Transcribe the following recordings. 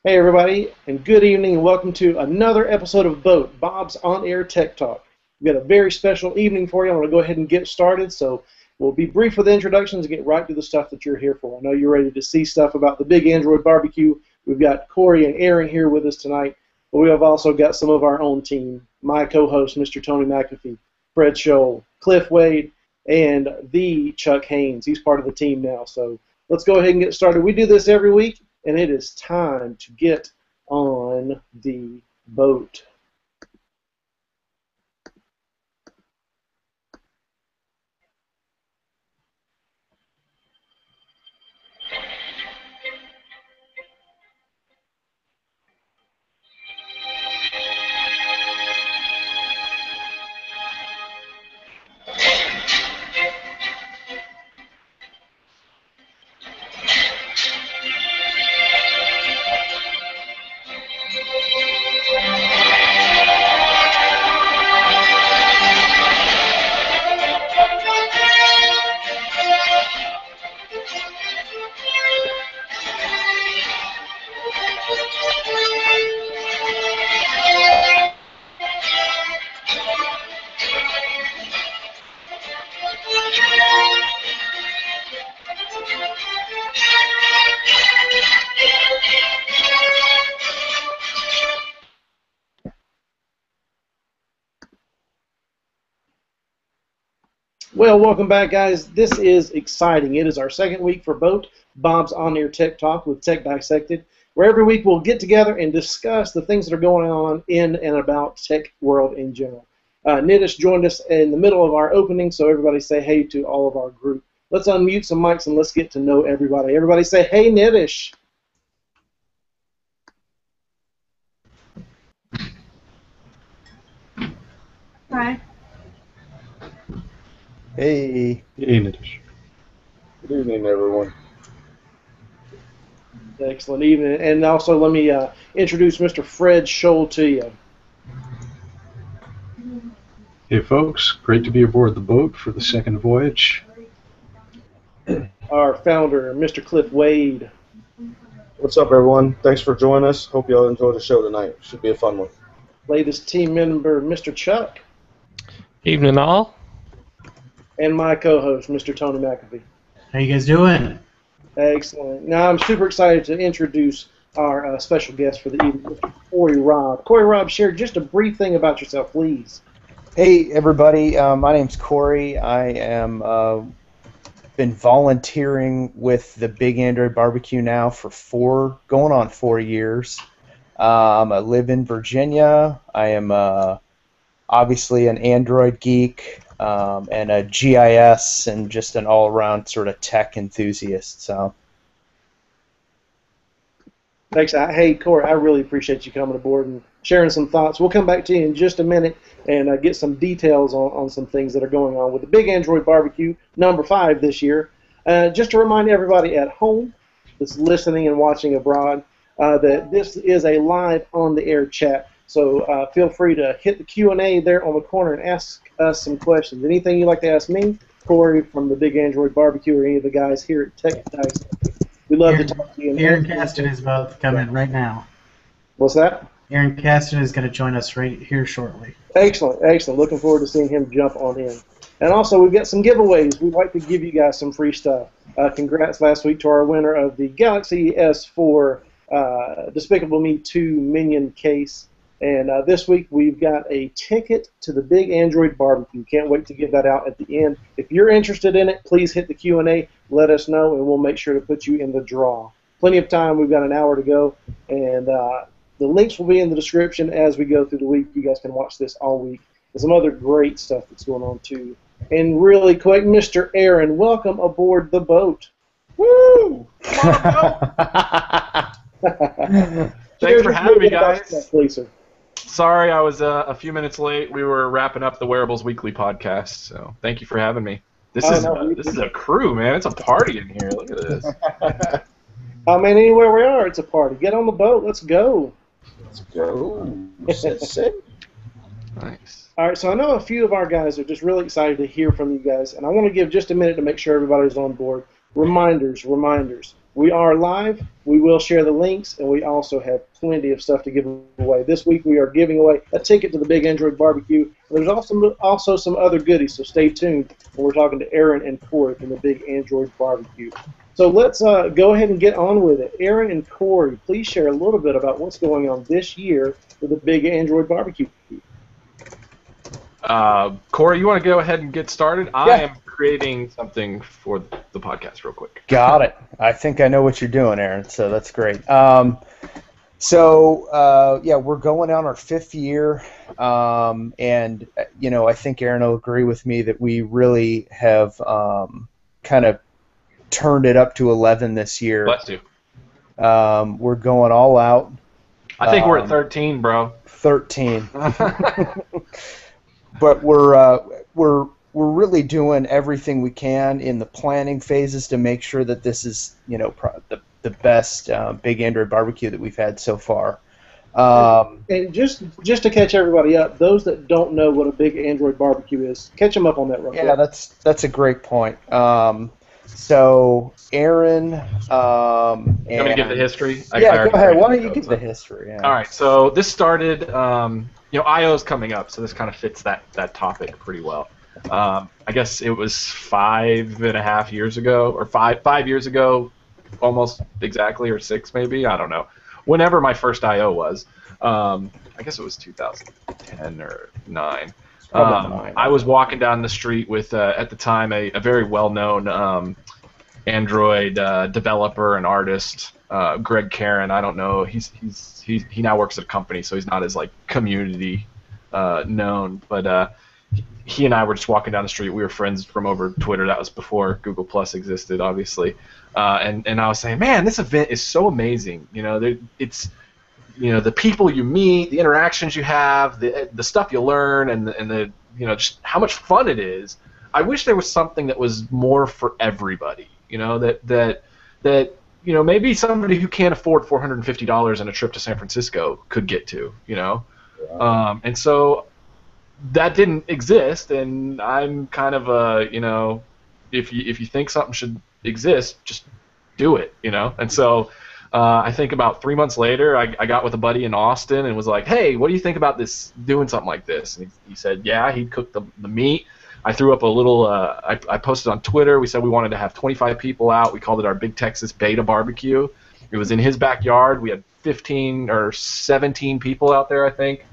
Hey everybody, and good evening, and welcome to another episode of BoB's On Air Tech Talk. We've got a very special evening for you. I'm going to go ahead and get started, so we'll be brief with the introductions and get right to the stuff that you're here for. I know you're ready to see stuff about the Big Android BBQ. We've got Corey and Aaron here with us tonight, but we have also got some of our own team. My co-host, Mr. Tony McAfee, Fred Scholl, Cliff Wade, and the Chuck Haynes. He's part of the team now, so let's go ahead and get started. We do this every week, and it is time to get on the boat. Well, welcome back, guys. This is exciting. It is our second week for BoB's On Air Tech Talk with Tech Dissected, where every week we'll get together and discuss the things that are going on in and about tech world in general. Nitish joined us in the middle of our opening, so everybody say hey to all of our group. Let's unmute some mics and let's get to know everybody. Everybody say hey, Nitish. Hi. Hey. Hey, Nitish. Good evening, everyone. Excellent evening. And also let me introduce Mr. Fred Scholl to you. Hey, folks. Great to be aboard the boat for the second voyage. Our founder, Mr. Cliff Wade. What's up, everyone? Thanks for joining us. Hope you all enjoy the show tonight. Should be a fun one. Latest team member, Mr. Chuck. Evening, all. And my co-host, Mr. Tony McAfee. How you guys doing? Excellent. Now I'm super excited to introduce our special guest for the evening, Mr. Corry Robb. Corry Robb, share just a brief thing about yourself, please. Hey everybody, my name's Corey. I am been volunteering with the Big Android BBQ now for going on 4 years. I live in Virginia. I am obviously an Android geek and a GIS and just an all-around sort of tech enthusiast. So. Thanks. Hey, Corey, I really appreciate you coming aboard and sharing some thoughts. We'll come back to you in just a minute and get some details on some things that are going on with the Big Android BBQ number 5 this year. Just to remind everybody at home that's listening and watching abroad that this is a live on-the-air chat. So feel free to hit the Q&A there on the corner and ask us some questions. Anything you'd like to ask me, Corey from the Big Android BBQ, or any of the guys here at Tech Dice, we'd love to talk to you. Aaron Kasten is about to come in right now. What's that? Aaron Kasten is going to join us right here shortly. Excellent, excellent. Looking forward to seeing him jump on in. And also, we've got some giveaways. We'd like to give you guys some free stuff. Congrats last week to our winner of the Galaxy S4 Despicable Me 2 Minion case. And this week we've got a ticket to the Big Android BBQ. Can't wait to give that out at the end. If you're interested in it, please hit the Q&A, let us know, and we'll make sure to put you in the draw. Plenty of time. We've got an hour to go, and the links will be in the description as we go through the week. You guys can watch this all week. There's some other great stuff that's going on, too. And really quick, Mr. Aaron, welcome aboard the boat. Woo! Come on, boat! Thanks for having me, guys. Please, sir. Sorry I was a few minutes late. We were wrapping up the Wearables Weekly podcast, so thank you for having me. This is a crew, man. It's a party in here. Look at this. I mean, anywhere we are, it's a party. Get on the boat. Let's go. Let's go. Nice. All right, so I know a few of our guys are just really excited to hear from you guys, and I want to give just a minute to make sure everybody's on board. Reminders. We are live. We will share the links, and we also have plenty of stuff to give away. This week we are giving away a ticket to the Big Android BBQ. And there's also some other goodies, so stay tuned when we're talking to Aaron and Corey from the Big Android BBQ. So let's go ahead and get on with it. Aaron and Corey, please share a little bit about what's going on this year with the Big Android BBQ. Corey, you want to go ahead and get started? Yeah. I am creating something for the podcast real quick. Got it. I think I know what you're doing, Aaron, so that's great. We're going on our 5th year, and, I think Aaron will agree with me that we really have kind of turned it up to 11 this year. Bless you. We're going all out. I think we're at 13, bro. 13. But we're really doing everything we can in the planning phases to make sure that this is, the best Big Android BBQ that we've had so far. And just to catch everybody up, those that don't know what a Big Android BBQ is, catch them up on that real quick. Yeah, that's a great point. So Aaron, You want me to give the history? Go ahead. Why don't you give the history? Yeah. All right. So this started. I/O's coming up, so this kind of fits that topic pretty well. I guess it was 5.5 years ago, or five years ago, almost exactly, or 6 maybe. I don't know. Whenever my first I/O was, I guess it was 2010 or 9. I was walking down the street with, at the time, a very well-known Android developer and artist, Greg Karen. I don't know. He now works at a company, so he's not as like community known. But he and I were just walking down the street. We were friends from over Twitter. That was before Google Plus existed, obviously. And I was saying, man, this event is so amazing. It's the people you meet, the interactions you have, the stuff you learn, and the just how much fun it is. I wish there was something that was more for everybody. That maybe somebody who can't afford $450 and a trip to San Francisco could get to. And so that didn't exist, and I'm kind of if you think something should exist, just do it. And so. I think about 3 months later, I got with a buddy in Austin and was like, hey, what do you think about doing something like this? And he said, yeah, he'd cook the meat. I threw up a little, I posted on Twitter. We said we wanted to have 25 people out. We called it our Big Texas Beta Barbecue. It was in his backyard. We had 15 or 17 people out there, I think.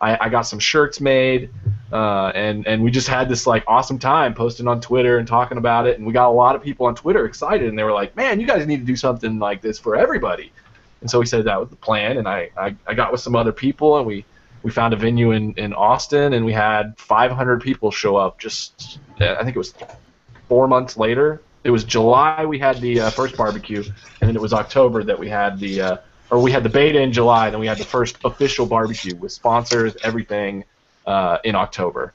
I got some shirts made, and we just had this like awesome time posting on Twitter and talking about it, and we got a lot of people on Twitter excited, and they were like, man, you guys need to do something like this for everybody. And so we said that was the plan, and I got with some other people, and we found a venue in Austin, and we had 500 people show up just, I think it was 4 months later. It was July we had the first barbecue, and then it was October that we had we had the beta in July, then we had the first official barbecue with sponsors, everything, in October.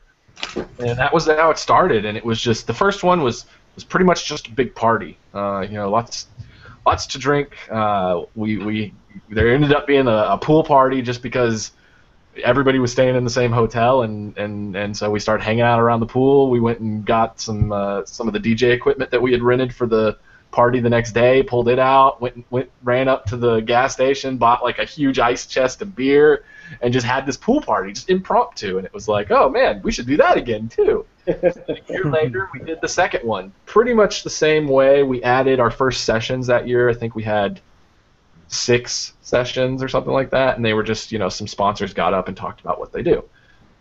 And that was how it started, and it was just, the first one was pretty much just a big party. Lots to drink. There ended up being a pool party just because everybody was staying in the same hotel, and so we started hanging out around the pool. We went and got some of the DJ equipment that we had rented for the party the next day, pulled it out, ran up to the gas station, bought like a huge ice chest of beer, and just had this pool party, just impromptu. And it was like, oh man, we should do that again too. A year later, we did the second one, pretty much the same way. We added our first sessions that year. I think we had 6 sessions or something like that, and they were just, some sponsors got up and talked about what they do,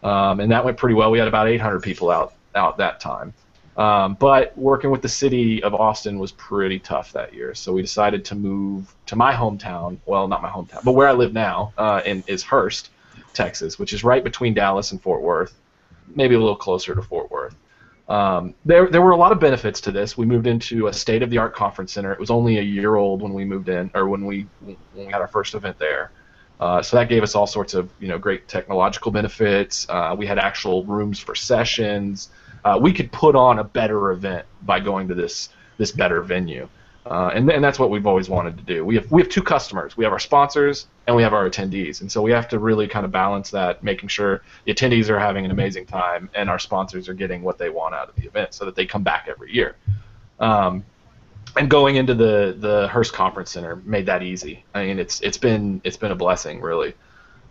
and that went pretty well. We had about 800 people out that time. But working with the city of Austin was pretty tough that year, so we decided to move to my hometown. Well, not my hometown, but where I live now, is Hurst, Texas, which is right between Dallas and Fort Worth, maybe a little closer to Fort Worth. There were a lot of benefits to this. We moved into a state-of-the-art conference center. It was only a year old when we moved in, or when we had our first event there. So that gave us all sorts of great technological benefits. We had actual rooms for sessions. We could put on a better event by going to this better venue, and that's what we've always wanted to do. We have 2 customers. We have our sponsors and we have our attendees, and so we have to really kind of balance that, making sure the attendees are having an amazing time and our sponsors are getting what they want out of the event, so that they come back every year. and going into the Hearst Conference Center made that easy. I mean, it's been a blessing, really.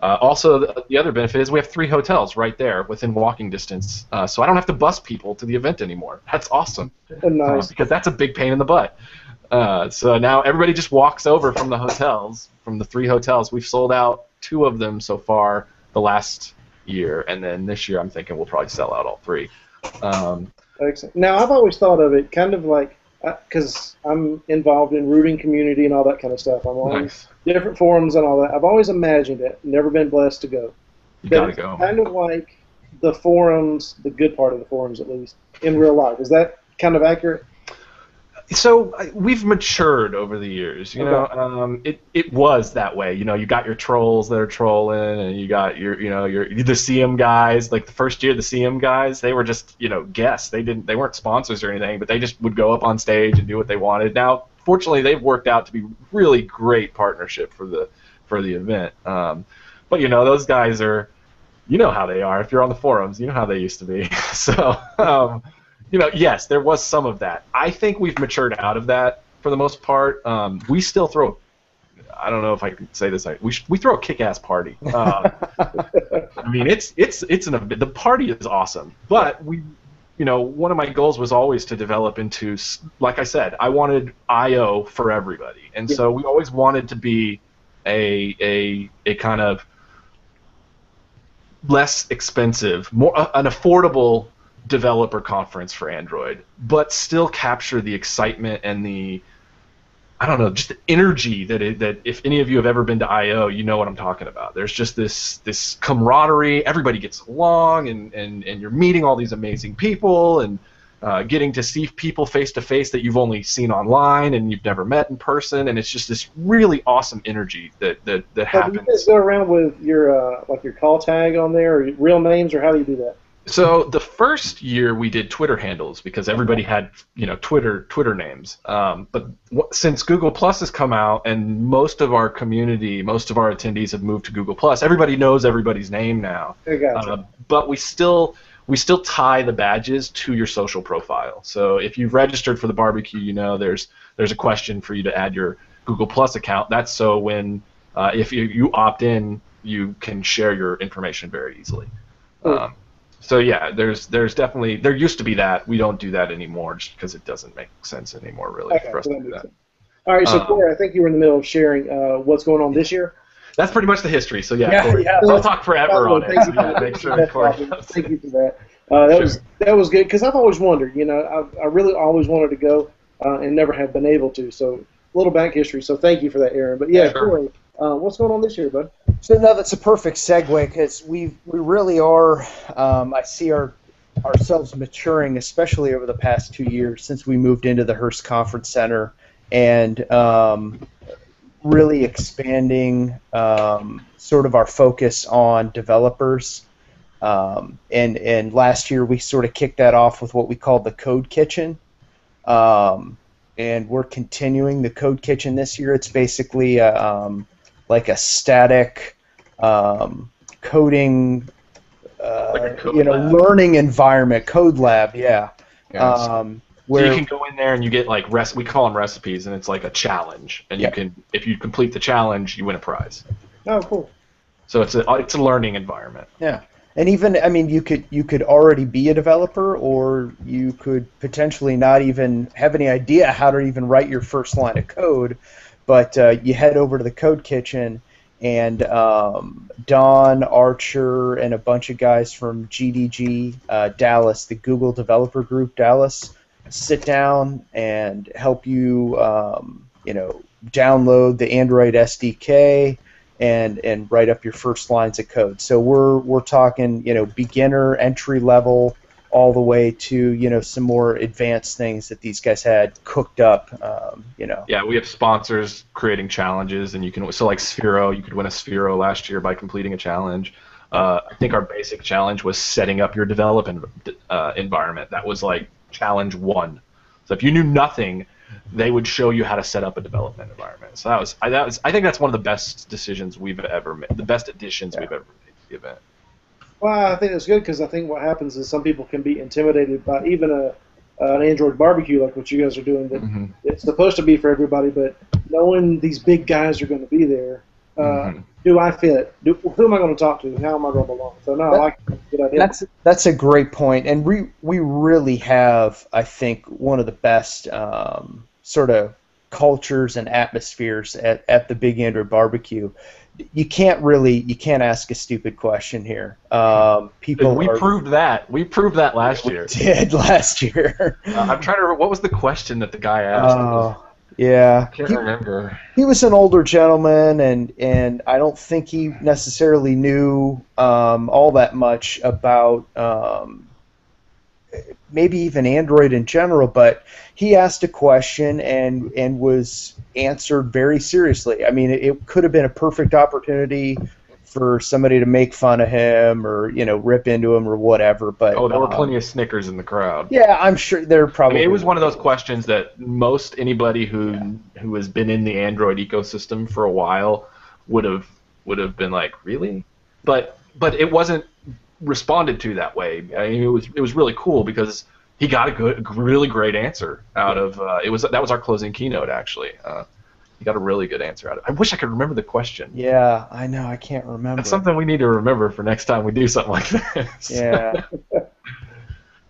Also, the other benefit is we have 3 hotels right there within walking distance, so I don't have to bus people to the event anymore. That's awesome. Nice. Because that's a big pain in the butt. So now everybody just walks over from the hotels, from the 3 hotels. We've sold out 2 of them so far the last year, and then this year I'm thinking we'll probably sell out all 3. Excellent. Now, I've always thought of it kind of like, because I'm involved in rooting community and all that kind of stuff. I'm on Nice. different forums and all that. I've always imagined it, never been blessed to go. You That gotta it's go. kind of like the forums, the good part of the forums at least, in real life. Is that kind of accurate? So we've matured over the years, you know. It was that way, you know. You got your trolls that are trolling, and you got your the CM guys. Like the first year, the CM guys, they were just guests. They weren't sponsors or anything, but they just would go up on stage and do what they wanted. Now, fortunately, they've worked out to be really great partnership for the event. But those guys are, how they are. If you're on the forums, you know how they used to be. So. Yes, there was some of that. I think we've matured out of that for the most part. We still throw. I don't know if I can say this. We throw a kick-ass party. I mean, the party is awesome. But one of my goals was always to develop into, like I said, I wanted I/O for everybody, and so we always wanted to be a kind of less expensive, an affordable developer conference for Android, but still capture the excitement and just the energy that if any of you have ever been to I/O, you know what I'm talking about. There's just this camaraderie. Everybody gets along, and you're meeting all these amazing people, and getting to see people face to face that you've only seen online and you've never met in person, and it's just this really awesome energy that happens. Do you guys go around with your your call tag on there, or real names, or how do you do that? So the first year we did Twitter handles because everybody had Twitter names. But since Google Plus has come out and most of our community, most of our attendees have moved to Google Plus, everybody knows everybody's name now. I gotcha. But we still tie the badges to your social profile. So if you've registered for the barbecue, there's a question for you to add your Google Plus account. That's so when if you opt in, you can share your information very easily. Cool. So yeah, there used to be that. We don't do that anymore just because it doesn't make sense anymore, really, for us to do that. All right, so Corey, I think you were in the middle of sharing what's going on this year. That's pretty much the history. So Corey, I'll talk forever on it. Make sure Corey knows. Thank you for that. That was good because I've always wondered. I really always wanted to go and never have been able to. So a little back history. So thank you for that, Aaron. But yeah, sure. Corey, what's going on this year, bud? So no, that's a perfect segue because we really are. I see ourselves maturing, especially over the past 2 years since we moved into the Hearst Conference Center, and really expanding sort of our focus on developers. And last year we sort of kicked that off with what we called the Code Kitchen. And we're continuing the Code Kitchen this year. It's basically like a static coding, learning environment, code lab, yeah. Where so you can go in there and you get we call them recipes, and it's like a challenge, and you can, if you complete the challenge, you win a prize. Oh, cool. So it's a learning environment. Yeah. And even, I mean, you could already be a developer, or you could potentially not even have any idea how to even write your first line of code, but you head over to the Code Kitchen, and Don Archer and a bunch of guys from GDG Dallas, the Google Developer Group Dallas, sit down and help you, download the Android SDK, and write up your first lines of code. So we're talking, beginner, entry level, all the way to, some more advanced things that these guys had cooked up, Yeah, we have sponsors creating challenges, and like Sphero, you could win a Sphero last year by completing a challenge. I think our basic challenge was setting up your development environment. That was like challenge 1. So if you knew nothing, they would show you how to set up a development environment. So I think that's one of the best decisions we've ever made, the best additions we've ever made to the event. Well, I think that's good because I think what happens is some people can be intimidated by even an Android barbecue like what you guys are doing, that it's supposed to be for everybody, but knowing these big guys are going to be there, do I fit? Who am I going to talk to? How am I going to belong? So, no, I like it. Good idea. That's a great point, and we really have, I think, one of the best sort of cultures and atmospheres at the Big Android barbecue. You can't ask a stupid question here. We proved that last year. We did last year. I'm trying to remember, what was the question that the guy asked? Yeah, I can't remember. He was an older gentleman, and I don't think he necessarily knew all that much about maybe even Android in general, but he asked a question and was answered very seriously. I mean, it could have been a perfect opportunity for somebody to make fun of him or, rip into him or whatever. But there were plenty of snickers in the crowd. Yeah, I'm sure there probably. It was one of those questions that most anybody who has been in the Android ecosystem for a while would have been like, really? But it wasn't responded to that way. I mean, it was really cool because he got a really great answer out of that was our closing keynote actually. He got a really good answer out of it. I wish I could remember the question. Yeah, I know. I can't remember. It's something we need to remember for next time we do something like this. Yeah.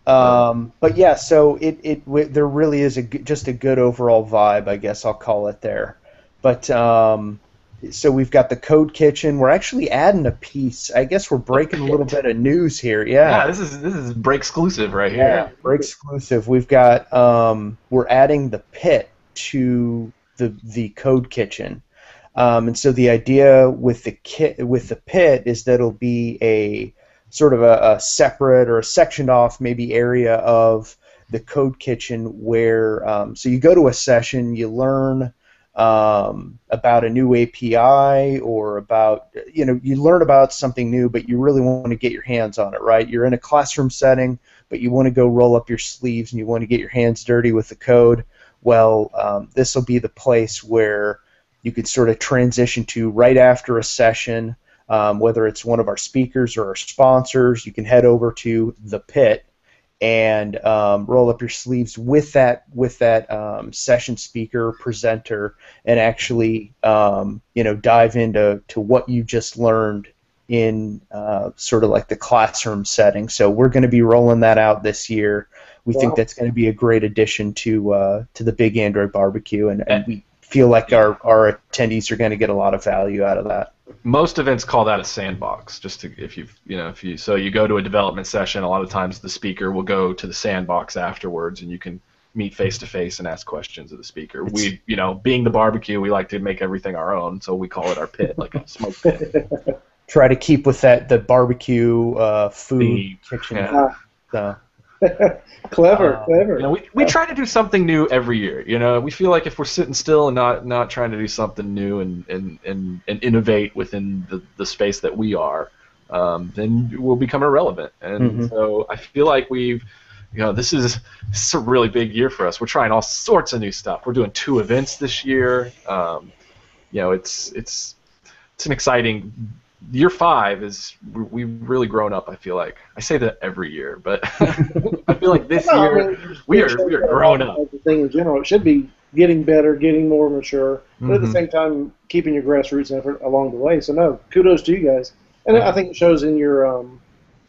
But yeah, so there really is just a good overall vibe, I guess I'll call it there. But so we've got the Code Kitchen. We're actually adding a piece. I guess we're breaking a little bit of news here. Yeah. This is break exclusive right here. Yeah, break exclusive. We've got we're adding the pit to the Code Kitchen, and so the idea with the pit is that it'll be a sort of a separate or a sectioned off maybe area of the Code Kitchen where so you go to a session, you learn about a new API or about you learn about something new, but you really want to get your hands on it, right? You're in a classroom setting, but you want to go roll up your sleeves and you want to get your hands dirty with the code. Well, this will be the place where you could sort of transition to right after a session, whether it's one of our speakers or our sponsors. You can head over to the pit and roll up your sleeves with that session speaker presenter and actually dive into what you just learned in sort of like the classroom setting. So we're going to be rolling that out this year. We think that's going to be a great addition to the Big Android barbecue, and we feel like our attendees are going to get a lot of value out of that. Most events call that a sandbox. If you go to a development session, a lot of times the speaker will go to the sandbox afterwards, and you can meet face to face and ask questions of the speaker. We, being the barbecue, we like to make everything our own, so we call it our pit, like a smoke pit. Try to keep with the barbecue food kitchen. Yeah. So. Clever. We try to do something new every year. We feel like if we're sitting still and not trying to do something new and innovate within the space that we are, then we'll become irrelevant. And so I feel like this is a really big year for us. We're trying all sorts of new stuff. We're doing 2 events this year. It's an exciting. Year 5 we've really grown up. I feel like I say that every year, but I feel like this year we are growing up. The thing in general, it should be getting better, getting more mature, but at the same time keeping your grassroots effort along the way. So no, kudos to you guys, and I think it shows in your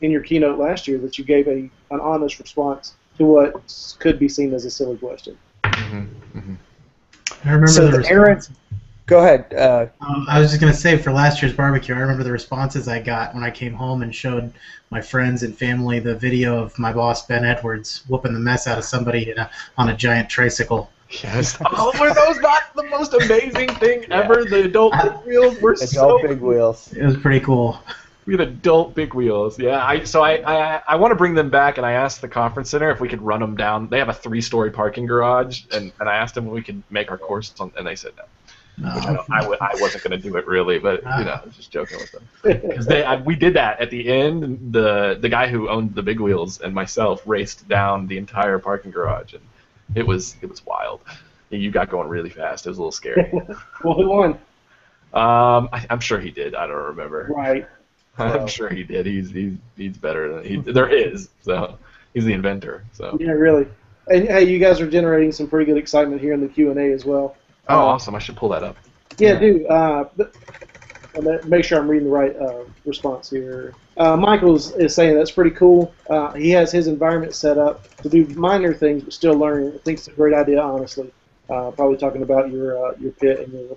keynote last year that you gave an honest response to what could be seen as a silly question. I remember Aaron. Go ahead. I was just going to say, for last year's barbecue, I remember the responses I got when I came home and showed my friends and family the video of my boss, Ben Edwards, whooping the mess out of somebody on a giant tricycle. Yes. Were those not the most amazing thing ever? The adult big wheels were big wheels. It was pretty cool. We had adult big wheels. Yeah. I want to bring them back, and I asked the conference center if we could run them down. They have a 3-story parking garage, and I asked them if we could make our course, and they said no. Which I wasn't going to do it really, but I was just joking with them. Because we did that at the end. The guy who owned the big wheels and myself raced down the entire parking garage, and it was wild. You got going really fast. It was a little scary. Well, who won? I'm sure he did. I don't remember. Right. I'm sure he did. He's better than there is. So he's the inventor. So yeah, really. And hey, you guys are generating some pretty good excitement here in the Q&A as well. Oh, awesome! I should pull that up. Yeah, do. Make sure I'm reading the right response here. Michael is saying that's pretty cool. He has his environment set up to do minor things, but still learning. I think it's a great idea, honestly. Probably talking about your pit and your.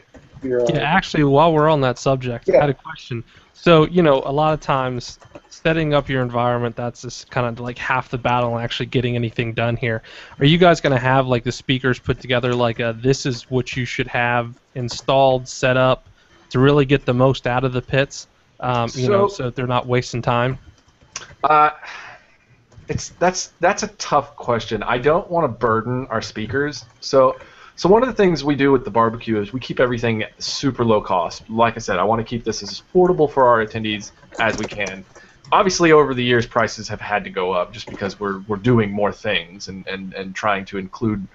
Yeah, actually, while we're on that subject, I had a question. So, a lot of times setting up your environment, that's just kind of like half the battle and actually getting anything done here. Are you guys going to have like the speakers put together like this is what you should have installed, set up to really get the most out of the pits, so that they're not wasting time? That's a tough question. I don't want to burden our speakers. So one of the things we do with the barbecue is we keep everything super low cost. Like I said, I want to keep this as affordable for our attendees as we can. Obviously, over the years, prices have had to go up just because we're doing more things and trying to include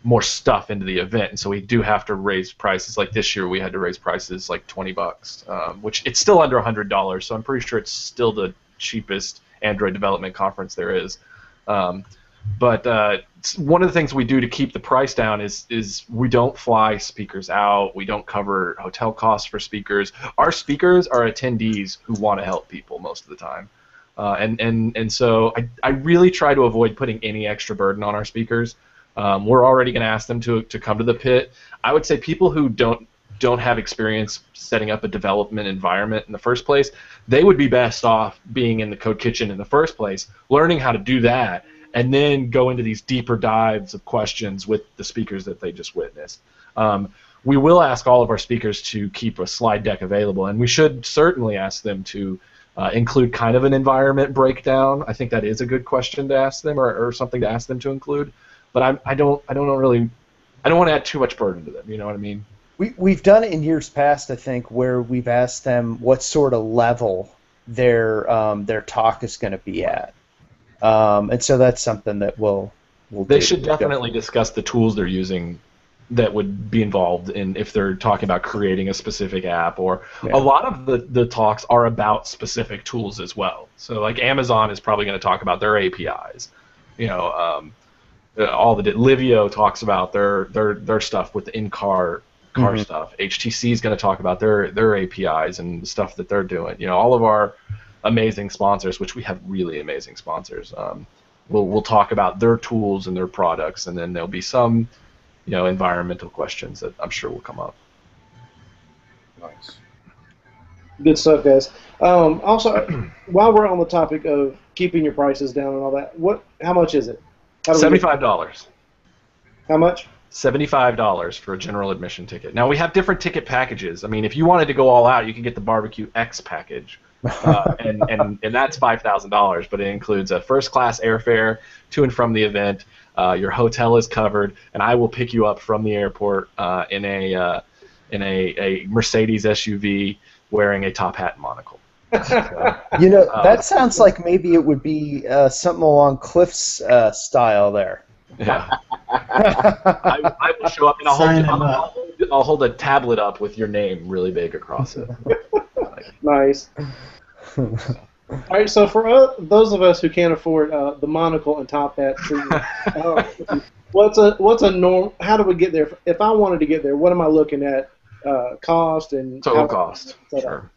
more stuff into the event, and so we do have to raise prices. Like this year, we had to raise prices like $20, which it's still under $100. So I'm pretty sure it's still the cheapest Android development conference there is. But one of the things we do to keep the price down is we don't fly speakers out. We don't cover hotel costs for speakers. Our speakers are attendees who want to help people most of the time. And so I really try to avoid putting any extra burden on our speakers. We're already going to ask them to come to the pit. I would say people who don't have experience setting up a development environment in the first place, they would be best off being in the code kitchen in the first place, learning how to do that, and then go into these deeper dives of questions with the speakers that they just witnessed. We will ask all of our speakers to keep a slide deck available, and we should certainly ask them to include kind of an environment breakdown. I think that is a good question to ask them, or something to ask them to include. But I don't want to add too much burden to them. You know what I mean? We've done it in years past, I think, where we've asked them what sort of level their talk is going to be at, and so that's something that we'll They should definitely discuss the tools they're using that would be involved in if they're talking about creating a specific app, or a lot of the talks are about specific tools as well. So like Amazon is probably going to talk about their APIs. All the Livio talks about their stuff with the in-car stuff. HTC is going to talk about their APIs and the stuff that they're doing. All of our amazing sponsors, which we have really amazing sponsors, we'll talk about their tools and their products, and then there'll be some environmental questions that I'm sure will come up. Nice. Good stuff, guys. Also, while we're on the topic of keeping your prices down and all that, how much is it? $75. How much? $75 for a general admission ticket. Now we have different ticket packages. I mean, if you wanted to go all out, you can get the Barbecue X package, and that's $5,000. But it includes a first-class airfare to and from the event. Your hotel is covered, and I will pick you up from the airport in a Mercedes SUV wearing a top hat and monocle. That sounds like maybe it would be something along Cliff's style there. Yeah. I will show up, and I'll hold a tablet up with your name really big across it. Nice. All right, so for those of us who can't afford the monocle and top hat treatment, what's a norm? How do we get there? If I wanted to get there, what am I looking at? Cost and total cost. Sure.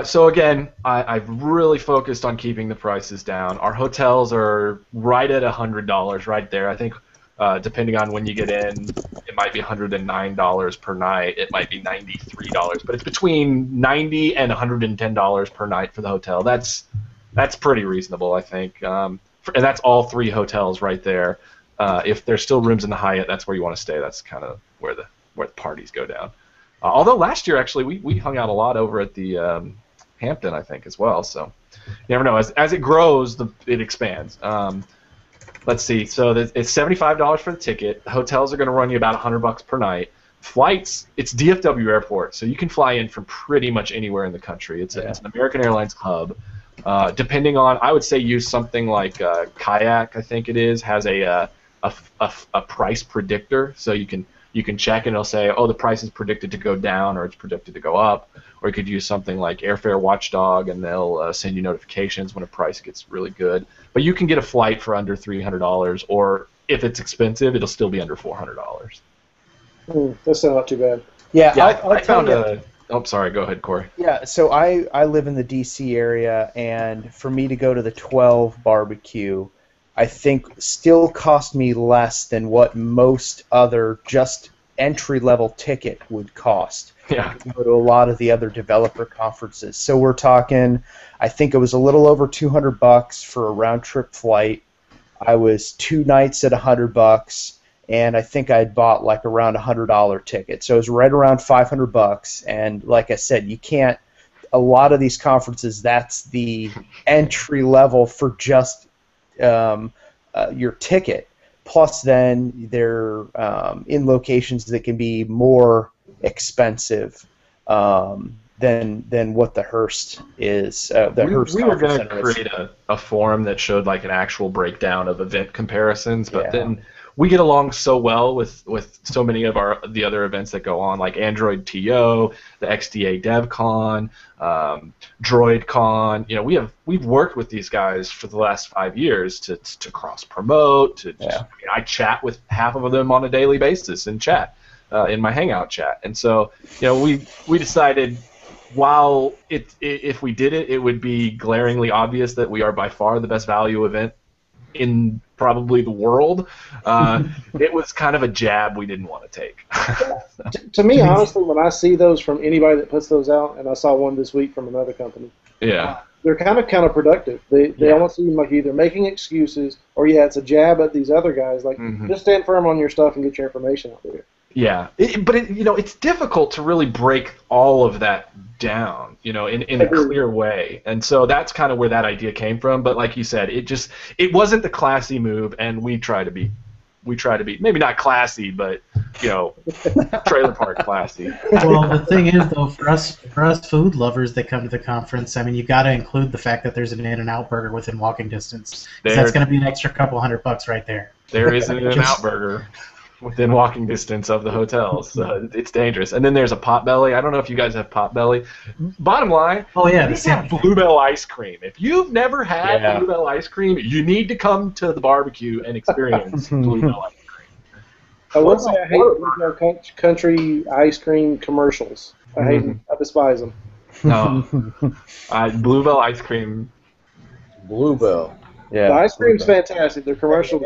So again, I've really focused on keeping the prices down. Our hotels are right at $100, right there. I think depending on when you get in, it might be $109 per night. It might be $93, but it's between $90 and $110 per night for the hotel. That's pretty reasonable, I think. And that's all three hotels right there. If there's still rooms in the Hyatt, that's where you want to stay. That's kind of where the parties go down. Although last year, actually, we hung out a lot over at the Hampton, I think, as well. So you never know. As it grows, it expands. Let's see. So it's $75 for the ticket. Hotels are going to run you about $100 per night. Flights, it's DFW Airport, so you can fly in from pretty much anywhere in the country. It's an American Airlines hub. Depending on, I would say use something like Kayak, I think it is, has a price predictor, so you can check and it'll say, oh, the price is predicted to go down or it's predicted to go up. Or you could use something like Airfare Watchdog, and they'll send you notifications when a price gets really good. But you can get a flight for under $300, or if it's expensive, it'll still be under $400. That's not too bad. Yeah, I found a. Oh, sorry. Go ahead, Corey. Yeah, so I live in the D.C. area, and for me to go to the 12 barbecue, I think still cost me less than what most other just entry-level ticket would cost. Yeah. To go to a lot of the other developer conferences. So we're talking, I think it was a little over $200 for a round-trip flight. I was 2 nights at $100, and I think I'd bought like around $100 ticket. So it was right around $500. And like I said, you can't. A lot of these conferences, that's the entry level for just your ticket. Plus, then they're in locations that can be more expensive than what the Hearst is. We were going to create a forum that showed like an actual breakdown of event comparisons, but then we get along so well with so many of the other events that go on, like Android TO, the XDA DevCon, DroidCon. You know, we've worked with these guys for the last 5 years to cross promote. I chat with half of them on a daily basis in chat, in my Hangout chat, and so you know we decided. While if we did it, it would be glaringly obvious that we are by far the best value event in probably the world. It was kind of a jab we didn't want to take. To me, honestly, when I see those from anybody that puts those out, and I saw one this week from another company, they're kind of counterproductive. They almost seem like either making excuses or it's a jab at these other guys. Like, just stand firm on your stuff and get your information out there. Yeah, but it's difficult to really break all of that down, in a clear way, and so that's kind of where that idea came from. But like you said, it wasn't the classy move, and we try to be maybe not classy, but trailer park classy. Well, the thing is, though, for us food lovers that come to the conference, I mean, you got to include the fact that there's an In-N-Out burger within walking distance. That's going to be an extra couple $100 right there. There is an In-N-Out burger within walking distance of the hotels. It's dangerous. And then there's a Potbelly. I don't know if you guys have Potbelly. Bottom line, have Bluebell ice cream. If you've never had Bluebell ice cream, you need to come to the barbecue and experience Bluebell ice cream. I will say I hate Bluebell country ice cream commercials. I hate them. I despise them. No. Bluebell ice cream. Bluebell. Yeah. The ice cream's fantastic. The commercial.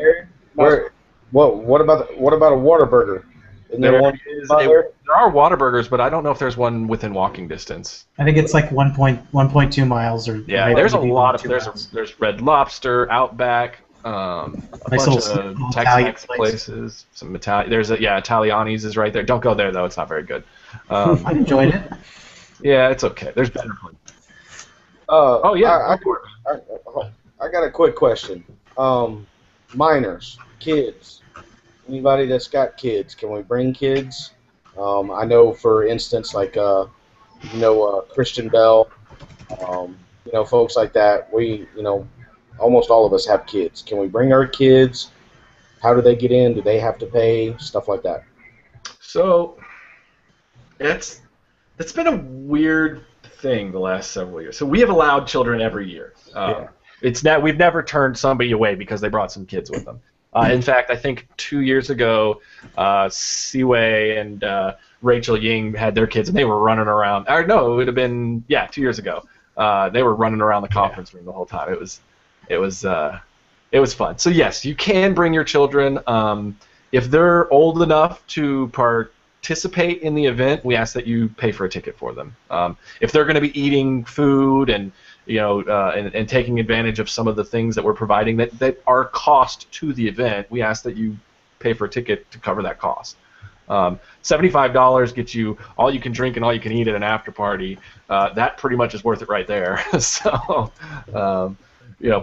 What about a Whataburger? There are Whataburgers, but I don't know if there's one within walking distance. I think it's like 1.2 miles or. Yeah, there's a lot of there's Red Lobster, Outback, a bunch of Tex-Mex places. Some there's Italiani's is right there. Don't go there though; it's not very good. I enjoyed it. Yeah, it's okay. There's better places. I got a quick question. Minors, kids. Anybody that's got kids, can we bring kids? I know, for instance, like Christian Bell, folks like that. We, almost all of us have kids. Can we bring our kids? How do they get in? Do they have to pay? Stuff like that. So, it's been a weird thing the last several years. So we have allowed children every year. We've never turned somebody away because they brought some kids with them. In fact, I think 2 years ago, Siwei and Rachel Ying had their kids, and they were running around. Or no, it would have been 2 years ago. They were running around the conference room the whole time. It was fun. So yes, you can bring your children. If they're old enough to participate in the event, we ask that you pay for a ticket for them. If they're going to be eating food and and taking advantage of some of the things that we're providing that are cost to the event, we ask that you pay for a ticket to cover that cost. $75 gets you all you can drink and all you can eat at an after party. That pretty much is worth it right there. So,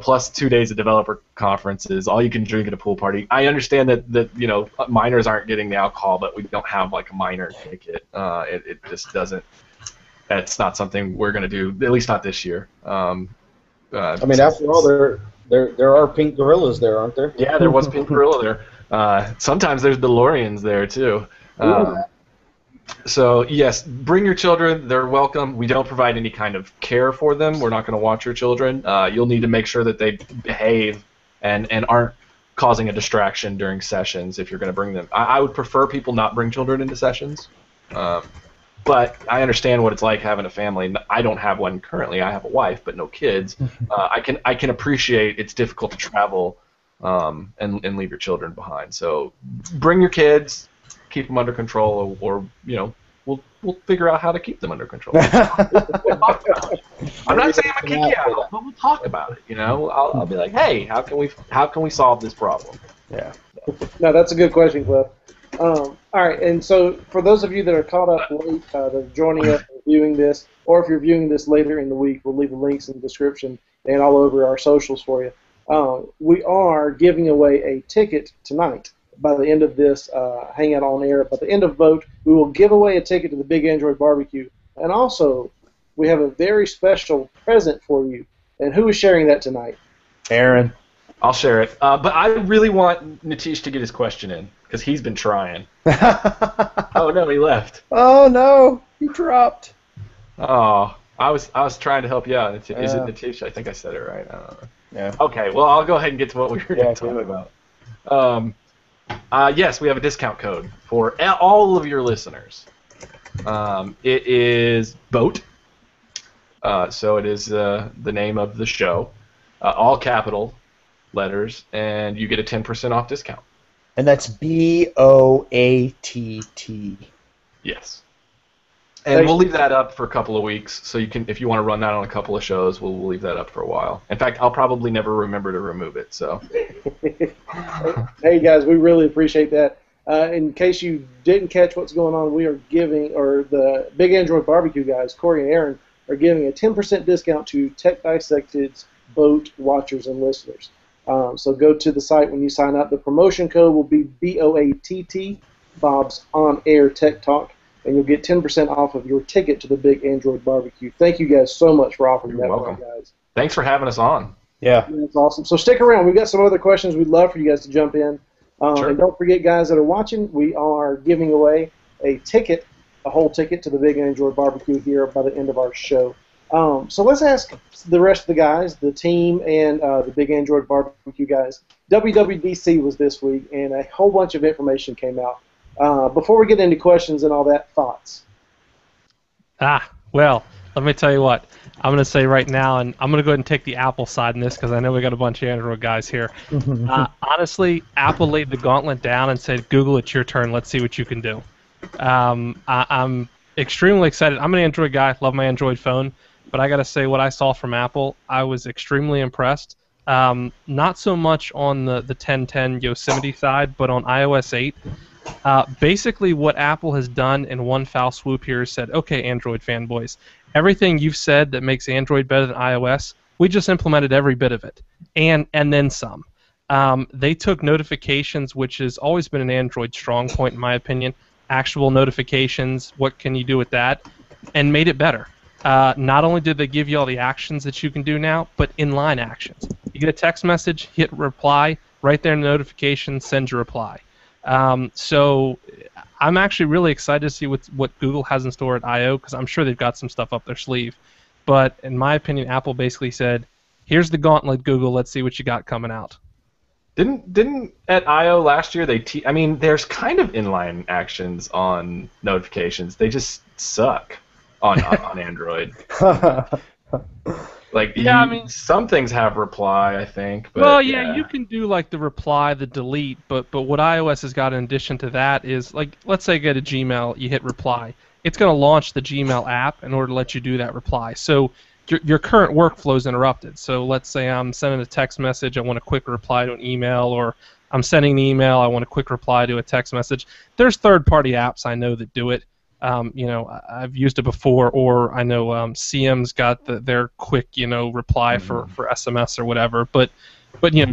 plus 2 days of developer conferences, all you can drink at a pool party. I understand that minors aren't getting the alcohol, but we don't have like a minor ticket. It just doesn't. It's not something we're going to do, at least not this year. After all, there are pink gorillas there, aren't there? Yeah, there was pink gorilla there. Sometimes there's DeLoreans there too. So yes, bring your children. They're welcome. We don't provide any kind of care for them. We're not going to watch your children. You'll need to make sure that they behave and aren't causing a distraction during sessions if you're going to bring them. I would prefer people not bring children into sessions, but I understand what it's like having a family. I don't have one currently. I have a wife, but no kids. I can appreciate it's difficult to travel and leave your children behind. So bring your kids, keep them under control, or we'll figure out how to keep them under control. I'm not saying I'm gonna kick you out, but we'll talk about it. I'll be like, hey, how can we solve this problem? Yeah. No, that's a good question, Cliff. All right, and so for those of you that are caught up late, that are joining us and viewing this, or if you're viewing this later in the week, we'll leave the links in the description and all over our socials for you. We are giving away a ticket tonight. By the end of this Hangout On Air, by the end of BOATT, we will give away a ticket to the Big Android BBQ. And also, we have a very special present for you. And who is sharing that tonight? Aaron. I'll share it. But I really want Nitish to get his question in, because he's been trying. Oh, no, he left. Oh, no. He dropped. Oh, I was trying to help you out. Is it Nitish? I think I said it right. I don't know. Yeah. Okay, well, I'll go ahead and get to what we were going to talk about. Yes, we have a discount code for all of your listeners. It is BOATT. So it is the name of the show. All capital letters, and you get a 10% off discount. And that's BOATT. Yes. And we'll leave that up for a couple of weeks, so you can, if you want to run that on a couple of shows, we'll leave that up for a while. In fact, I'll probably never remember to remove it. So. Hey guys, we really appreciate that. In case you didn't catch what's going on, we are giving, or the Big Android BBQ guys, Corey and Aaron, are giving a 10% discount to Tech Dissected's BOATT watchers and listeners. So go to the site when you sign up. The promotion code will be BOATT, Bob's On Air Tech Talk, and you'll get 10% off of your ticket to the Big Android BBQ. Thank you guys so much for offering that. You're welcome. Guys. Thanks for having us on. Yeah. That's awesome. So stick around. We've got some other questions we'd love for you guys to jump in. Sure. And don't forget, guys that are watching, we are giving away a ticket, a whole ticket to the Big Android BBQ here by the end of our show. So let's ask the rest of the guys, the team, and the Big Android BBQ guys. WWDC was this week, and a whole bunch of information came out. Before we get into questions and all that, thoughts? Well, let me tell you what. I'm going to say right now, and I'm going to go ahead and take the Apple side in this because I know we got a bunch of Android guys here. Honestly, Apple laid the gauntlet down and said, Google, it's your turn. Let's see what you can do. I'm extremely excited. I'm an Android guy. Love my Android phone. But I got to say, what I saw from Apple, I was extremely impressed. Not so much on the 1010 Yosemite side, but on iOS 8. Basically, what Apple has done in one foul swoop here is said, okay, Android fanboys, everything you've said that makes Android better than iOS, we just implemented every bit of it, and then some. They took notifications, which has always been an Android strong point, in my opinion, actual notifications, what can you do with that, and made it better. Not only did they give you all the actions that you can do now, but inline actions. You get a text message, hit reply, right there in the notification, send your reply. So I'm actually really excited to see what Google has in store at I/O because I'm sure they've got some stuff up their sleeve. But in my opinion, Apple basically said, here's the gauntlet, Google, let's see what you got coming out. Didn't at I/O last year I mean, there's kind of inline actions on notifications. They just suck on Android. Like, yeah, I mean, some things have reply, I think. But, well, yeah, you can do like the reply, the delete, but what iOS has got in addition to that is, like, let's say you get a Gmail, you hit reply. It's going to launch the Gmail app in order to let you do that reply. So your current workflow is interrupted. So let's say I'm sending a text message, I want a quick reply to an email, or I'm sending an email, I want a quick reply to a text message. There's third-party apps I know that do it. I've used it before, or I know CM's got their quick, reply for SMS or whatever. But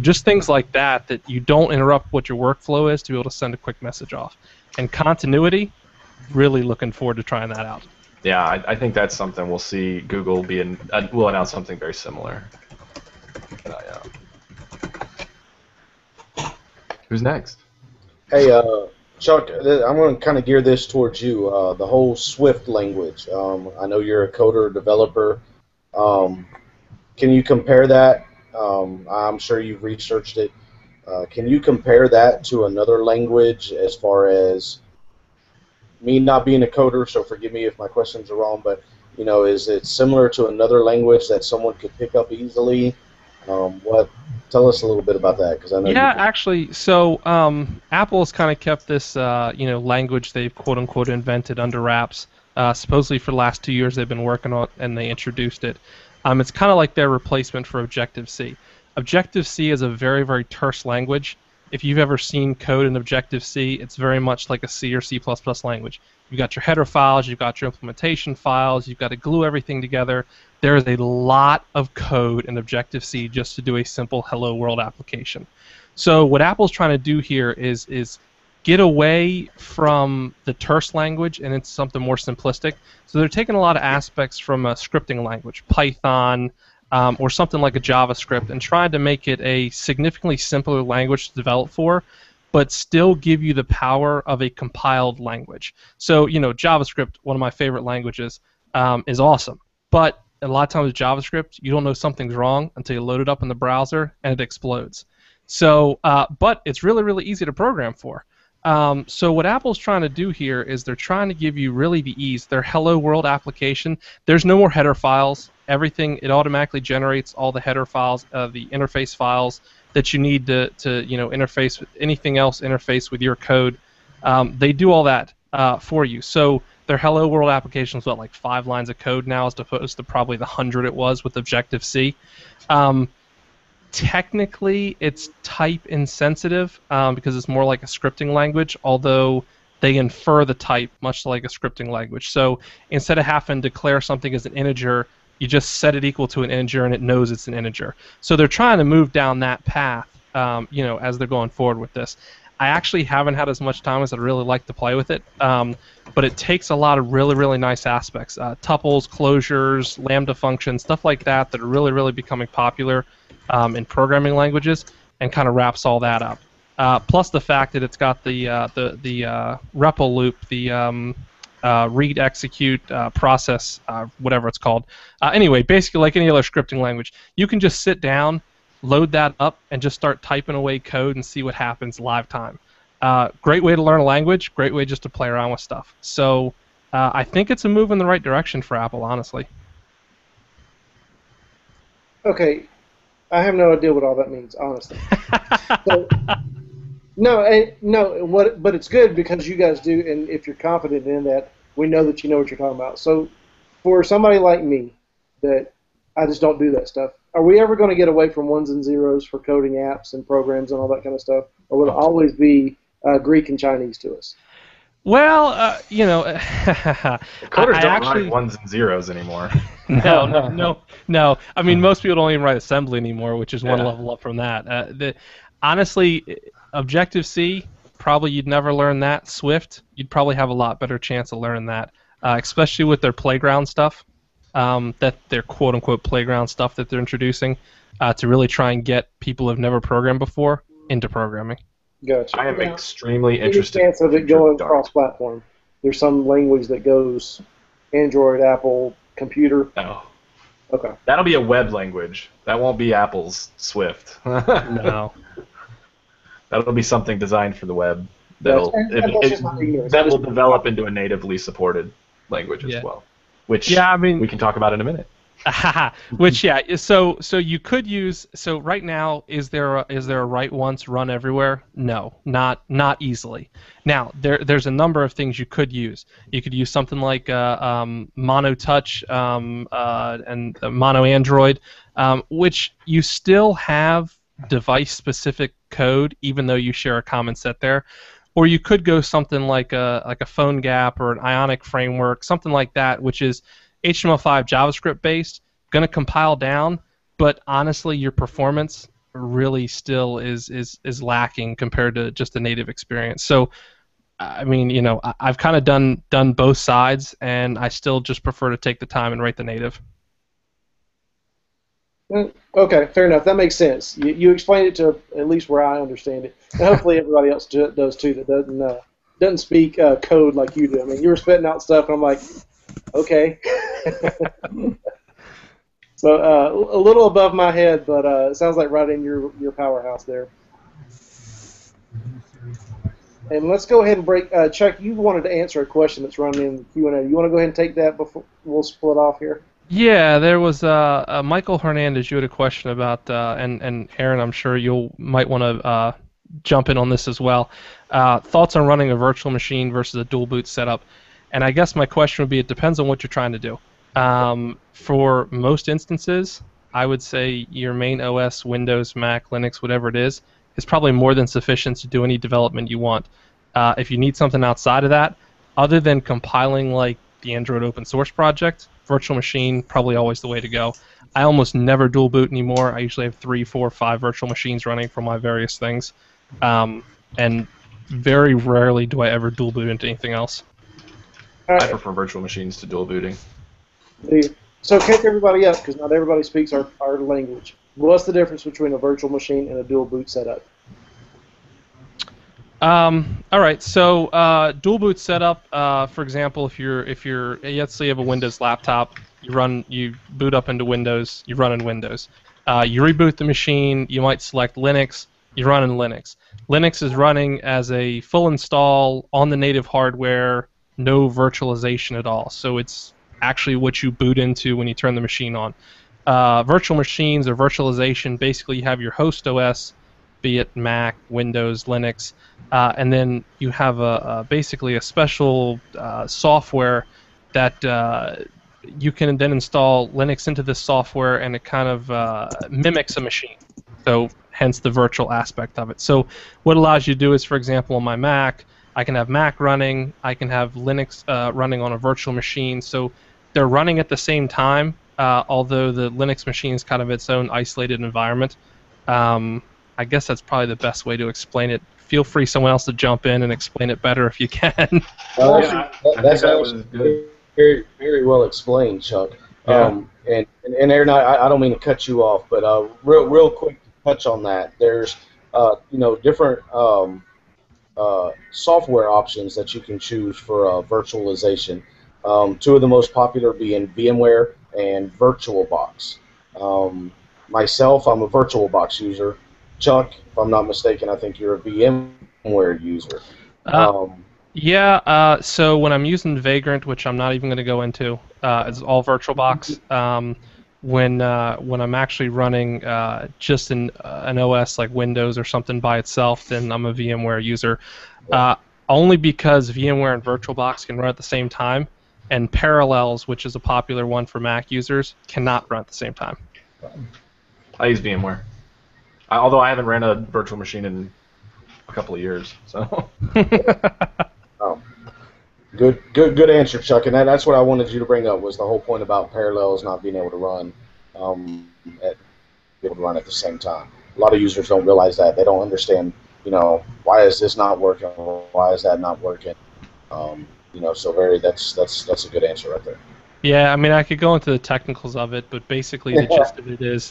just things like that you don't interrupt what your workflow is to be able to send a quick message off. And continuity, really looking forward to trying that out. Yeah, I think that's something we'll see. Google will announce something very similar. Who's next? Hey, Chuck, I'm going to kind of gear this towards you. The whole Swift language. I know you're a coder, developer. Can you compare that? I'm sure you've researched it. Can you compare that to another language as far as me not being a coder, so forgive me if my questions are wrong, but is it similar to another language that someone could pick up easily? Tell us a little bit about that, because I know Yeah, actually, so Apple's kind of kept this language they've quote unquote invented under wraps. Supposedly for the last 2 years they've been working on it, and they introduced it. It's kind of like their replacement for Objective-C. Objective-C is a very, very terse language. If you've ever seen code in Objective-C, it's very much like a C or C++ language. You've got your header files, you've got your implementation files, you've got to glue everything together. There is a lot of code in Objective-C just to do a simple Hello World application. So what Apple's trying to do here is get away from the terse language and into something more simplistic. So they're taking a lot of aspects from a scripting language, Python, or something like a JavaScript, and trying to make it a significantly simpler language to develop for, but still give you the power of a compiled language. So, JavaScript, one of my favorite languages, is awesome. But a lot of times with JavaScript, you don't know something's wrong until you load it up in the browser and it explodes. So, but it's really, really easy to program for. So what Apple's trying to do here is they're trying to give you really the ease. Their Hello World application, there's no more header files. Everything, it automatically generates all the header files, the interface files that you need to interface with anything else, interface with your code. They do all that for you. So their Hello World application is like 5 lines of code now, as opposed to probably the 100 it was with Objective-C. Technically, it's type insensitive because it's more like a scripting language, although they infer the type much like a scripting language. So instead of having to declare something as an integer, you just set it equal to an integer and it knows it's an integer. So they're trying to move down that path, as they're going forward with this. I actually haven't had as much time as I'd really like to play with it, but it takes a lot of really, really nice aspects. Tuples, closures, lambda functions, stuff like that that are really, really becoming popular in programming languages, and kind of wraps all that up. Plus the fact that it's got the REPL loop, the read, execute, process, whatever it's called. Anyway, basically like any other scripting language, you can just sit down, load that up, and just start typing away code and see what happens live time. Great way to learn a language, great way just to play around with stuff. So I think it's a move in the right direction for Apple, honestly. Okay, I have no idea what all that means, honestly. So, but it's good because you guys do, and if you're confident in that, we know that you know what you're talking about. So for somebody like me, that I just don't do that stuff, are we ever going to get away from ones and zeros for coding apps and programs and all that kind of stuff, or will it always be Greek and Chinese to us? Well, coders don't write ones and zeros anymore. No. I mean, most people don't even write assembly anymore, which is one level up from that. Honestly, Objective-C, probably you'd never learn that. Swift, you'd probably have a lot better chance of learning that, especially with their playground stuff, that their quote-unquote playground stuff that they're introducing, to really try and get people who've never programmed before into programming. Gotcha. I am extremely interested. Any chance of it going cross-platform? There's some language that goes Android, Apple, computer. No. Okay. That'll be a web language. That won't be Apple's Swift. No. That'll be something designed for the web. That will develop into a natively supported language as well. Which we can talk about in a minute. Which so you could use, so right now is there a write once run everywhere? No, not easily. Now there's a number of things you could use. You could use something like Mono Touch and Mono Android, which you still have device specific code even though you share a common set there. Or you could go something like a PhoneGap or an Ionic framework, something like that, which is HTML5 JavaScript based, going to compile down, but honestly your performance really still is lacking compared to just a native experience. So I mean, I've kind of done both sides, and I still just prefer to take the time and write the native. Okay, fair enough. That makes sense. You explained it to at least where I understand it, and hopefully everybody else does too that doesn't speak code like you do. I mean, you were spitting out stuff, and I'm like, okay. So a little above my head, but it sounds like right in your powerhouse there. And let's go ahead and break. Chuck, you wanted to answer a question that's running in the Q&A. You want to go ahead and take that before we'll split off here? Yeah, there was Michael Hernandez. You had a question about, and Aaron, I'm sure you might want to jump in on this as well. Thoughts on running a virtual machine versus a dual boot setup? And I guess my question would be, it depends on what you're trying to do. For most instances, I would say your main OS, Windows, Mac, Linux, whatever it is probably more than sufficient to do any development you want. If you need something outside of that, other than compiling like the Android open source project, virtual machine probably always the way to go. I almost never dual boot anymore. I usually have 3, 4, 5 virtual machines running for my various things, and very rarely do I ever dual boot into anything else. I prefer virtual machines to dual booting. So catch everybody up, because not everybody speaks our language. What's the difference between a virtual machine and a dual boot setup? All right, so dual boot setup. For example, if you're let's say you have a Windows laptop, you boot up into Windows, you run in Windows. You reboot the machine, you might select Linux, you run in Linux. Linux is running as a full install on the native hardware, no virtualization at all. So it's actually what you boot into when you turn the machine on. Virtual machines or virtualization, basically you have your host OS, be it Mac, Windows, Linux, and then you have basically a special software that you can then install Linux into this software, and it kind of mimics a machine. So hence the virtual aspect of it. So what it allows you to do is, for example, on my Mac, I can have Mac running, I can have Linux running on a virtual machine. So they're running at the same time, although the Linux machine is kind of its own isolated environment. I guess that's probably the best way to explain it. Feel free, someone else, to jump in and explain it better if you can. Well, Yeah, that's that was good. very, very well explained, Chuck. Yeah. And Aaron, I don't mean to cut you off, but real quick to touch on that. There's different software options that you can choose for virtualization. Two of the most popular being VMware and VirtualBox. Myself, I'm a VirtualBox user. Chuck, if I'm not mistaken, I think you're a VMware user. Yeah, so when I'm using Vagrant, which I'm not even going to go into, it's all VirtualBox. When I'm actually running just an OS like Windows or something by itself, then I'm a VMware user. Only because VMware and VirtualBox can run at the same time, and Parallels, which is a popular one for Mac users, cannot run at the same time. I use VMware. Although I haven't ran a virtual machine in a couple of years, so. Oh, good answer, Chuck. And that's what I wanted you to bring up, was the whole point about Parallels not being able to run at the same time. A lot of users don't realize that. They don't understand, why is this not working? Why is that not working? So that's a good answer right there. Yeah, I mean, I could go into the technicals of it, but basically the gist of it is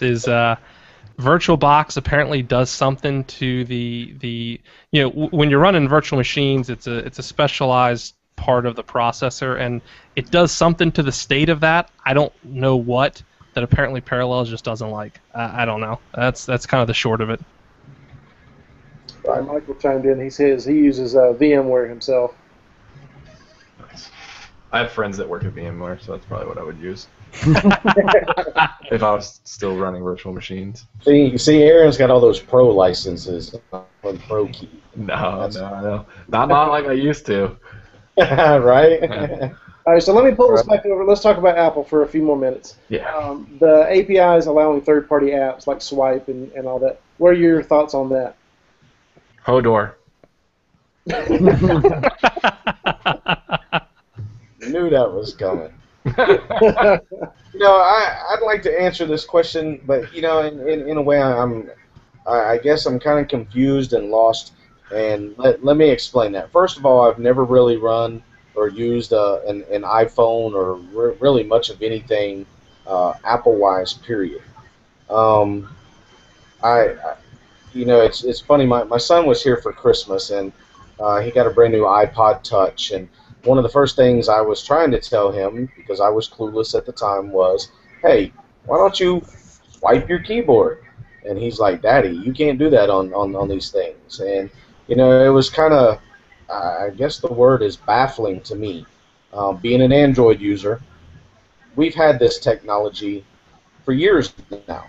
VirtualBox apparently does something to the when you're running virtual machines, it's a specialized part of the processor, and it does something to the state of that. I don't know what, that apparently Parallels just doesn't like. I don't know. That's kind of the short of it. Right, Michael chimed in. He says he uses VMware himself. Nice. I have friends that work at VMware, so that's probably what I would use. If I was still running virtual machines. See, Aaron's got all those pro licenses on Pro Key. No. Not like I used to. Right? All right, so let me pull this back over. Let's talk about Apple for a few more minutes. Yeah. The API is allowing third-party apps like Swipe and all that. What are your thoughts on that? Hodor. Knew that was coming. I'd like to answer this question, but in a way, I guess I'm kind of confused and lost. And let me explain that. First of all, I've never really run or used an iPhone or really much of anything Apple-wise. Period. It's funny. My son was here for Christmas, and he got a brand new iPod Touch, and one of the first things I was trying to tell him, because I was clueless at the time, was, hey, why don't you swipe your keyboard? And he's like, Daddy, you can't do that on these things. And, you know, it was kind of, I guess the word is baffling to me. Being an Android user, we've had this technology for years now.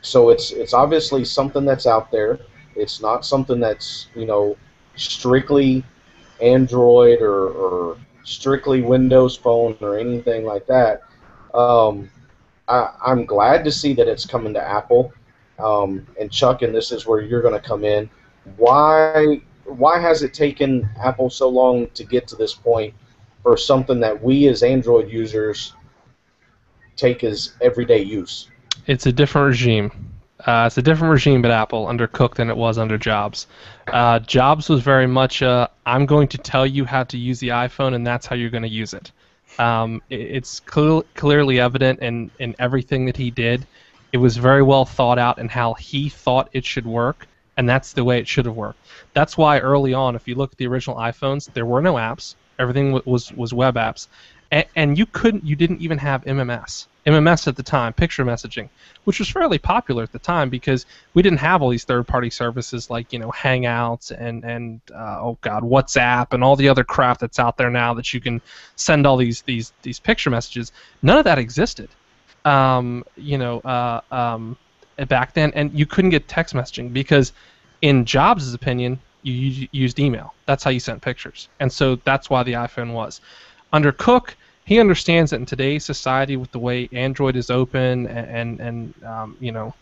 So it's obviously something that's out there. It's not something that's, you know, strictly Android or strictly Windows Phone or anything like that. I'm glad to see that it's coming to Apple. And Chuck, and this is where you're going to come in. Why has it taken Apple so long to get to this point for something that we as Android users take as everyday use? It's a different regime. It's a different regime at Apple under Cook than it was under Jobs. Jobs was very much, I'm going to tell you how to use the iPhone, and that's how you're going to use it. It's clearly evident in everything that he did. It was very well thought out in how he thought it should work, and that's the way it should have worked. That's why early on, if you look at the original iPhones, there were no apps. Everything was web apps, and you didn't even have MMS. MMS at the time, picture messaging, which was fairly popular at the time because we didn't have all these third-party services like, you know, Hangouts and WhatsApp and all the other crap that's out there now that you can send all these picture messages. None of that existed, back then, and you couldn't get text messaging because, in Jobs' opinion, you used email. That's how you sent pictures, and so that's why the iPhone was. Under Cook, he understands that in today's society, with the way Android is open, and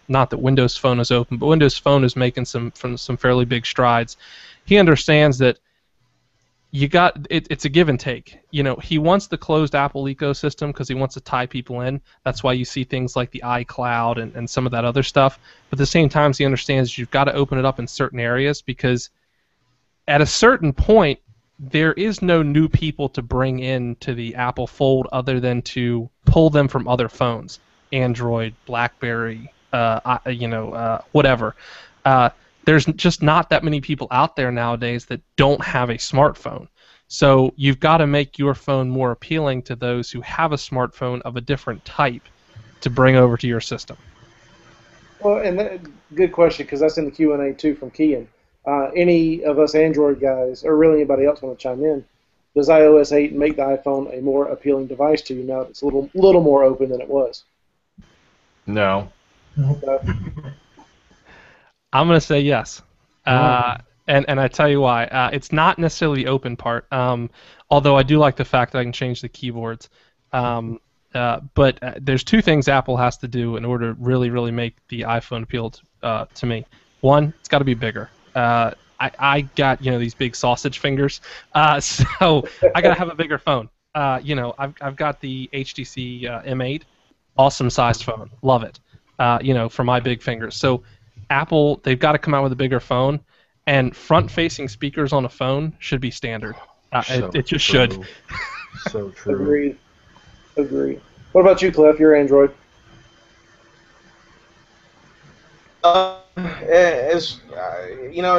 not that Windows Phone is open, but Windows Phone is making some fairly big strides. He understands that it's a give and take. You know, he wants the closed Apple ecosystem because he wants to tie people in. That's why you see things like the iCloud and some of that other stuff. But at the same time, he understands you've got to open it up in certain areas because at a certain point, there is no new people to bring in to the Apple fold other than to pull them from other phones, Android, BlackBerry, whatever. There's just not that many people out there nowadays that don't have a smartphone. So you've got to make your phone more appealing to those who have a smartphone of a different type to bring over to your system. Well, and good question, because that's in the Q&A too from Kean. Any of us Android guys, or really anybody else want to chime in, does iOS 8 make the iPhone a more appealing device to you now that it's a little more open than it was? No. I'm going to say yes. And I tell you why. It's not necessarily the open part, although I do like the fact that I can change the keyboards. But there's two things Apple has to do in order to really, really make the iPhone appeal to me. One, it's got to be bigger. I got these big sausage fingers, so I gotta have a bigger phone. I've got the HTC M8, awesome sized phone, love it. For my big fingers. So Apple, they've got to come out with a bigger phone, and front-facing speakers on a phone should be standard. It just should. So true. Agree. What about you, Cliff? You're Android.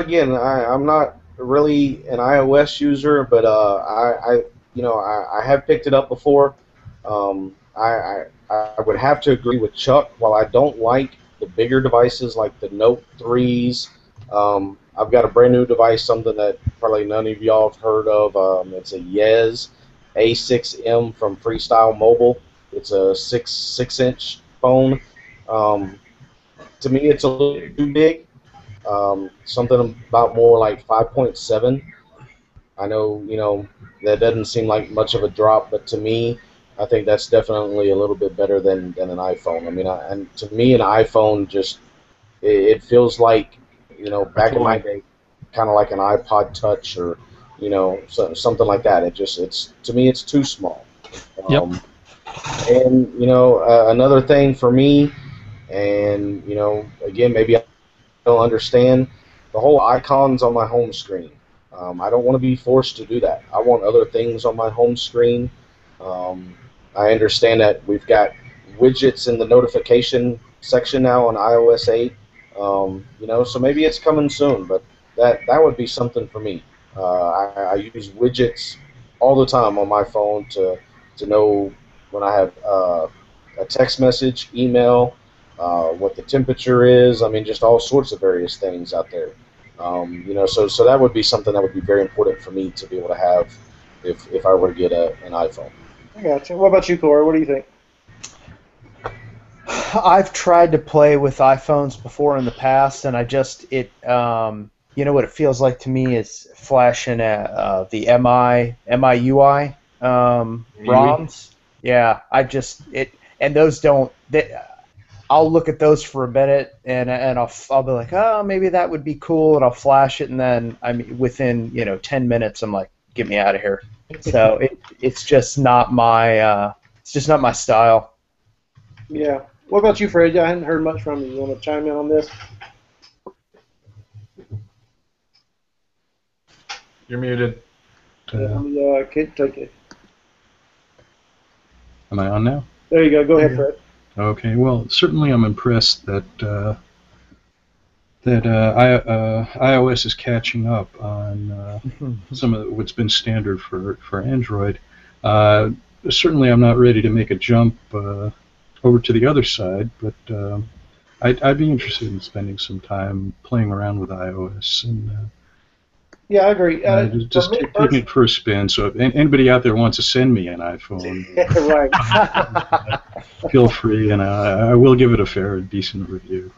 Again, I'm not really an iOS user, but I have picked it up before. I would have to agree with Chuck. While I don't like the bigger devices like the Note 3s, I've got a brand new device, something that probably none of y'all have heard of. It's a Yez A6M from Freestyle Mobile. It's a 6-inch phone. To me, it's a little too big. Something about more like 5.7. I know, that doesn't seem like much of a drop, but to me, I think that's definitely a little bit better than an iPhone. I mean, and to me, an iPhone just it feels like, back in my day, kind of like an iPod Touch or something like that. It's to me, it's too small. Yep. And another thing for me. And, again, maybe I don't understand the whole icons on my home screen. I don't want to be forced to do that. I want other things on my home screen. I understand that we've got widgets in the notification section now on iOS 8. So maybe it's coming soon, but that would be something for me. I use widgets all the time on my phone to know when I have a text message, email, what the temperature is. I mean, just all sorts of various things out there. So that would be something that would be very important for me to be able to have if I were to get an iPhone. I gotcha. What about you, Corey? What do you think? I've tried to play with iPhones before in the past, and you know what it feels like to me is flashing at the MIUI ROMs. Yeah, and those don't. I'll look at those for a minute, and I'll be like, oh, maybe that would be cool, and I'll flash it, and then within 10 minutes, I'm like, get me out of here. So it's just not my style. Yeah. What about you, Fred? I hadn't heard much from you. You want to chime in on this? You're muted. Take it. Am I on now? There you go. Go ahead, Fred. Okay. Well, certainly I'm impressed that iOS is catching up on some of what's been standard for Android. Certainly, I'm not ready to make a jump over to the other side, but I'd be interested in spending some time playing around with iOS and yeah, I agree. just taking it for a spin. So if anybody out there wants to send me an iPhone, right. feel free, and I will give it a fair and decent review.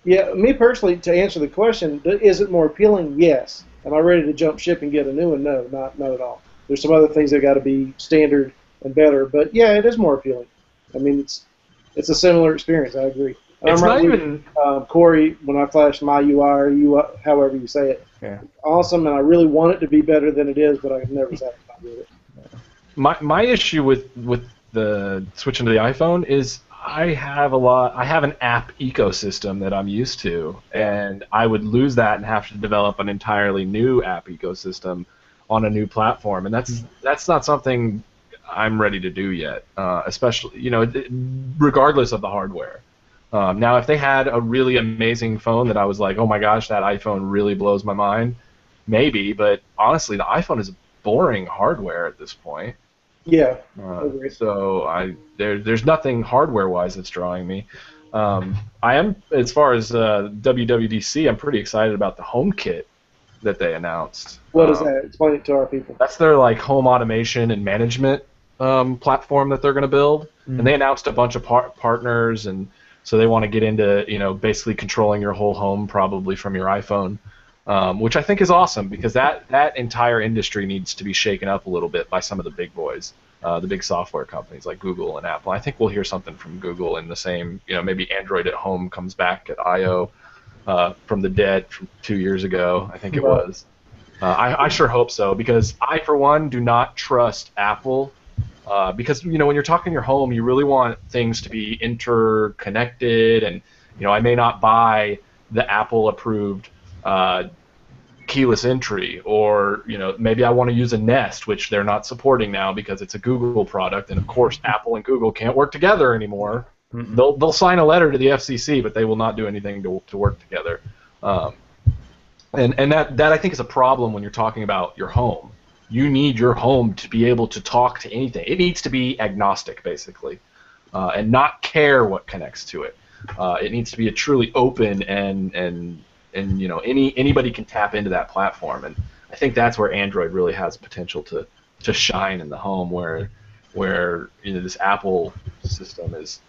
Yeah, me personally, to answer the question, is it more appealing? Yes. Am I ready to jump ship and get a new one? No, not at all. There's some other things that got to be standard and better, but yeah, it is more appealing. I mean, it's a similar experience. I agree. It's not even Corey, when I flashed my UI or UI, however you say it. Yeah. Awesome, and I really want it to be better than it is, but I've never satisfied with it. my issue with the switching to the iPhone is I have an app ecosystem that I'm used to, and I would lose that and have to develop an entirely new app ecosystem on a new platform, and that's not something I'm ready to do yet, especially regardless of the hardware. Now, if they had a really amazing phone that I was like, oh my gosh, that iPhone really blows my mind, maybe, but honestly, the iPhone is boring hardware at this point. Yeah. So there's nothing hardware-wise that's drawing me. I am, as far as WWDC, I'm pretty excited about the HomeKit that they announced. What is that? Explain it to our people. That's their home automation and management platform that they're going to build, and they announced a bunch of partners, and so they want to get into basically controlling your whole home probably from your iPhone. Which I think is awesome because that entire industry needs to be shaken up a little bit by some of the big boys, the big software companies like Google and Apple. I think we'll hear something from Google in the same, maybe Android at Home comes back at I/O from the dead from 2 years ago, I think it was. I sure hope so because I, for one, do not trust Apple because, when you're talking your home, you really want things to be interconnected and, I may not buy the Apple-approved keyless entry, or maybe I want to use a Nest, which they're not supporting now because it's a Google product, and of course Apple and Google can't work together anymore. Mm-hmm. They'll sign a letter to the FCC, but they will not do anything to work together. And that I think is a problem when you're talking about your home. You need your home to be able to talk to anything. It needs to be agnostic, basically, and not care what connects to it. It needs to be a truly open and anybody can tap into that platform, and I think that's where Android really has potential to shine in the home, where this Apple system is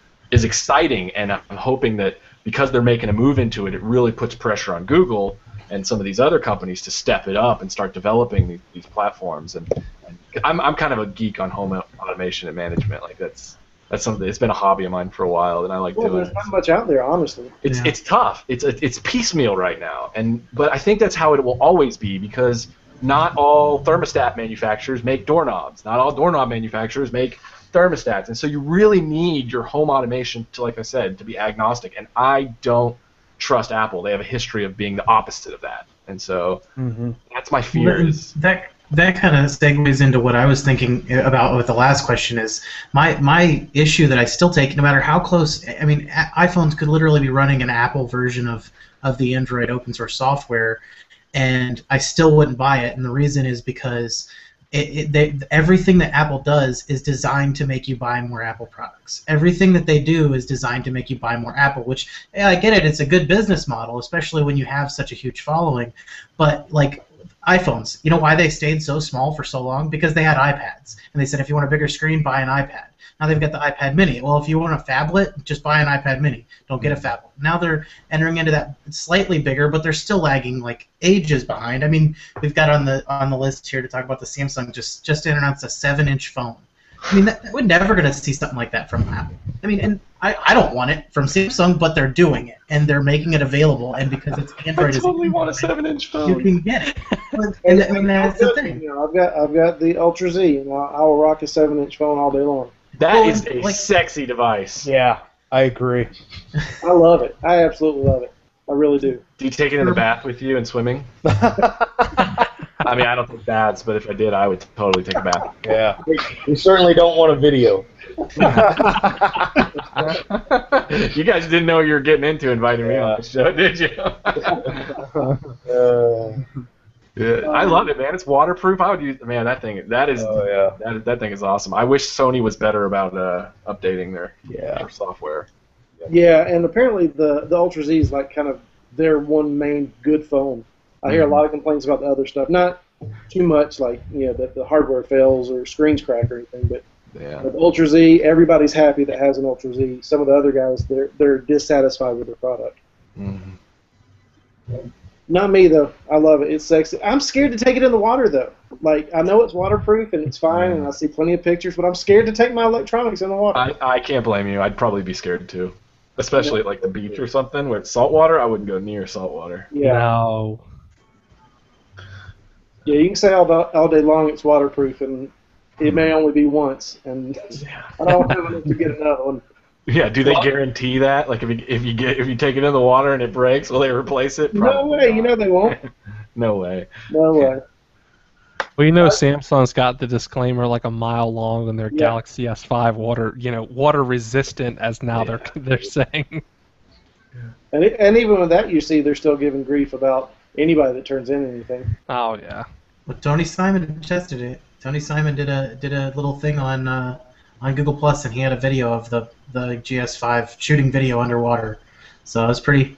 exciting, and I'm hoping that because they're making a move into it, it really puts pressure on Google and some of these other companies to step it up and start developing these platforms. And I'm kind of a geek on home automation and management. That's something. It's been a hobby of mine for a while, and I like doing it. There's not much out there, honestly. It's tough. It's piecemeal right now, but I think that's how it will always be because not all thermostat manufacturers make doorknobs. Not all doorknob manufacturers make thermostats, and so you really need your home automation to, like I said, to be agnostic. And I don't trust Apple. They have a history of being the opposite of that, and so that's my fear. That kind of segues into what I was thinking about with the last question. Is my issue that I still take, no matter how close. I mean, iPhones could literally be running an Apple version of the Android open source software, and I still wouldn't buy it. And the reason is because everything that Apple does is designed to make you buy more Apple products. Everything that they do is designed to make you buy more Apple, which, yeah, I get it, it's a good business model, especially when you have such a huge following. But like iPhones, you know why they stayed so small for so long? Because they had iPads. And they said, if you want a bigger screen, buy an iPad. Now they've got the iPad mini. Well, if you want a phablet, just buy an iPad mini. Don't get a phablet. Now they're entering into that slightly bigger, but they're still lagging like ages behind. I mean, we've got on the list here to talk about the Samsung just announced a 7-inch phone. I mean, we're never going to see something like that from Apple. I mean, and I don't want it from Samsung, but they're doing it, and they're making it available, and because it's Android, I totally want a 7-inch phone. You can get it. And that's the thing. You know, I've got the Ultra Z, and I will rock a 7-inch phone all day long. That is a sexy device. Yeah, I agree. I love it. I absolutely love it. I really do. Do you take it in the bath with you and swimming? I mean, I don't take baths, but if I did, I would totally take a bath. Yeah. We certainly don't want a video. You guys didn't know you were getting into inviting me on the show, did you? Yeah, I love it, man. It's waterproof. I would use, man, that thing. That thing is awesome. I wish Sony was better about updating their software. Yeah, and apparently the Ultra Z is like kind of their one main good phone. I hear a lot of complaints about the other stuff. Not too much, like, you know, that the hardware fails or screens crack or anything, but the Ultra Z, everybody's happy that has an Ultra Z. Some of the other guys, they're dissatisfied with their product. Mm-hmm. Not me, though. I love it. It's sexy. I'm scared to take it in the water, though. Like, I know it's waterproof and it's fine, and I see plenty of pictures, but I'm scared to take my electronics in the water. I can't blame you. I'd probably be scared, too. Especially at, like, the beach or something where it's salt water. I wouldn't go near salt water. Yeah. No. Yeah, you can say all day long it's waterproof, and it may only be once, and I don't have enough to get another one. Yeah, do they guarantee that? Like, if you take it in the water and it breaks, will they replace it? Probably no way. not. You know they won't. No way. No way. Well, you know, Samsung's got the disclaimer like a mile long on their Galaxy S5 water resistant, as now they're saying. And even with that, you see they're still giving grief about anybody that turns in anything. Oh yeah. Well, Tony Simon tested it. Tony Simon did a little thing on Google Plus, and he had a video of the GS5 shooting video underwater. So I was pretty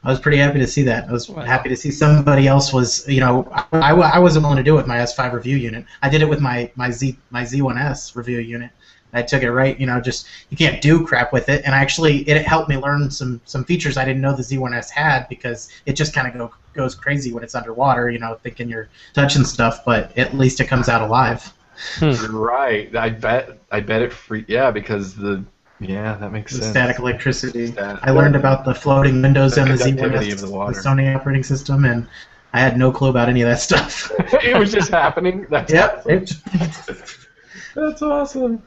happy to see that. I was happy to see somebody else was, you know, I wasn't willing to do it with my S5 review unit. I did it with my Z1S review unit. I took it right, you know, just you can't do crap with it, and actually it helped me learn some features I didn't know the Z1S had, because it just kind of goes crazy when it's underwater, you know, thinking you're touching stuff, but at least it comes out alive. Right. I bet it free. Yeah, because that makes sense. Static electricity. I learned about the floating windows and the Z1S, the Sony operating system, and I had no clue about any of that stuff. It was just happening. That's awesome. That's awesome.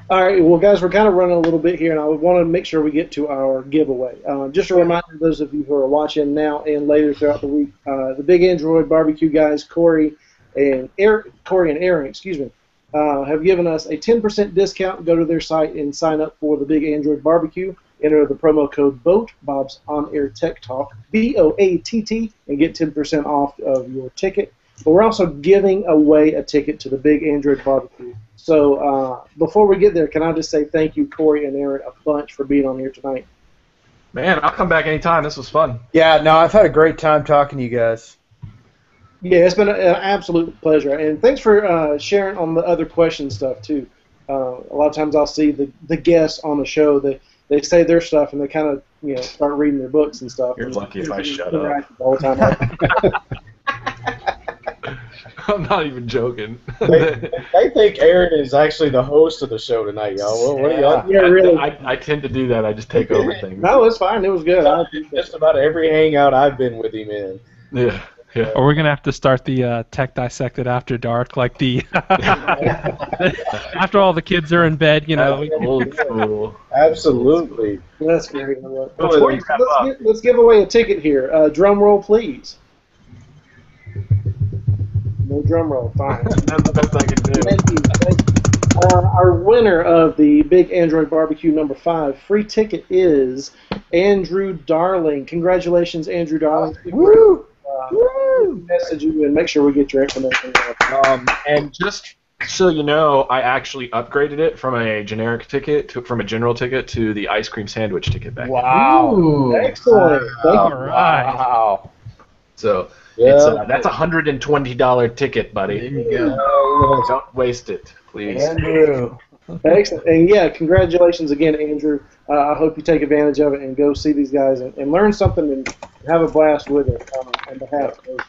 All right, well, guys, we're kind of running a little bit here, and I want to make sure we get to our giveaway. Just a reminder to those of you who are watching now and later throughout the week, the Big Android BBQ guys, Corey and Aaron, have given us a 10% discount. Go to their site and sign up for the Big Android BBQ. Enter the promo code BOATT, Bob's On Air Tech Talk, BOATT, and get 10% off of your ticket. But we're also giving away a ticket to the Big Android BBQ. So before we get there, can I just say thank you, Corey and Aaron, a bunch for being on here tonight. Man, I'll come back anytime. This was fun. Yeah, no, I've had a great time talking to you guys. Yeah, it's been an absolute pleasure. And thanks for sharing on the other question stuff, too. A lot of times I'll see the guests on the show, they say their stuff, and they kind of start reading their books and stuff. You're lucky if I shut up. The whole time. I'm not even joking. I think Aaron is actually the host of the show tonight, y'all. What are y'all? Yeah, really. I tend to do that. I just take over things. No, it's fine. It was good. Just about every hangout I've been with him in. Yeah. Yeah. Or we're gonna have to start the Tech Dissected After Dark, like the after all the kids are in bed, Old school. Absolutely. That's great. Let's give away a ticket here. Drum roll, please. No drum roll. Fine. That's the best I can do. Thank you. Our winner of the Big Android BBQ number 5 free ticket is Andrew Darling. Congratulations, Andrew Darling. Woo! Message you and make sure we get your information. And just so you know, I actually upgraded it from a generic ticket from a general ticket to the ice cream sandwich ticket back. Wow. Ooh. Excellent. Thank All you. right. Wow. So Yeah. that's a $120 ticket, buddy. There you go. Don't waste it, please. Andrew. Excellent. And yeah, congratulations again, Andrew. I hope you take advantage of it and go see these guys and learn something and have a blast with it on behalf of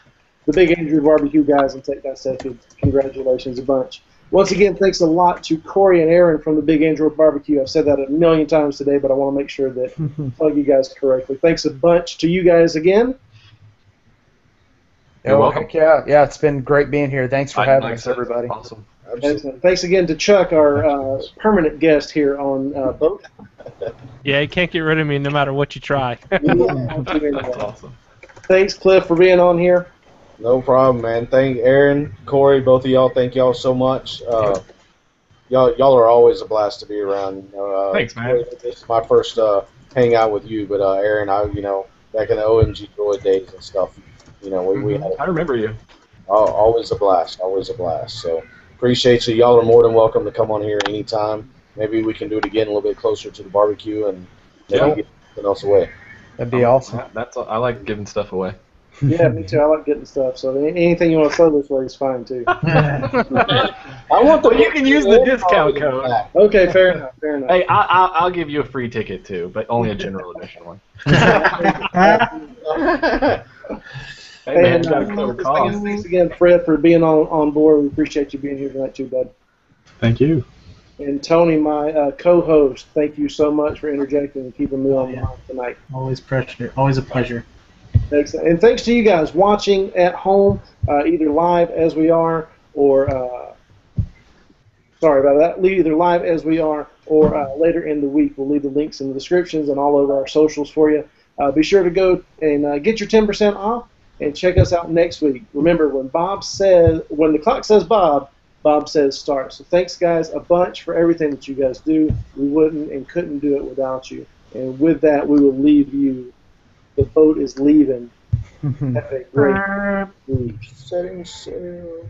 the Big Android BBQ guys and Take That Second. Congratulations a bunch. Once again, thanks a lot to Corey and Aaron from the Big Android BBQ. I've said that a million times today, but I want to make sure that I plug you guys correctly. Thanks a bunch to you guys again. You're welcome. Heck yeah. Yeah, it's been great being here. Thanks for having Like I us, said, everybody. Awesome. Excellent. Thanks again to Chuck, our permanent guest here on BOATT. Yeah, you can't get rid of me no matter what you try. That's awesome. Thanks, Cliff, for being on here. No problem, man. Thank Aaron, Corey, both of y'all. Thank y'all so much. Y'all are always a blast to be around. Thanks, man. This is my first hangout with you, but Aaron, back in the OMG Droid days and stuff. We had I remember you. always a blast, always a blast. So appreciate you. Y'all are more than welcome to come on here anytime. Maybe we can do it again a little bit closer to the barbecue and maybe get something else away. That'd be awesome. I like giving stuff away. Yeah, me too. I like getting stuff. So anything you want to throw this way is fine too. I want Well, you can use the discount code. Okay, fair enough. Fair enough. Hey, I'll give you a free ticket too, but only a general edition one. Hey man, And you gotta cover costs. thanks again, Fred, for being on board. We appreciate you being here tonight too, bud. Thank you. And Tony, my co-host, thank you so much for interjecting and keeping me on the line tonight. Always pressure. Always a pleasure. Excellent. And thanks to you guys watching at home, either live as we are or sorry about that, either live as we are or later in the week. We'll leave the links in the descriptions and all over our socials for you. Be sure to go and get your 10% off and check us out next week. Remember, when the clock says Bob says start. So thanks, guys, a bunch for everything that you guys do. We wouldn't and couldn't do it without you. And with that, we will leave you. The boat is leaving. Have a great week. Setting sail.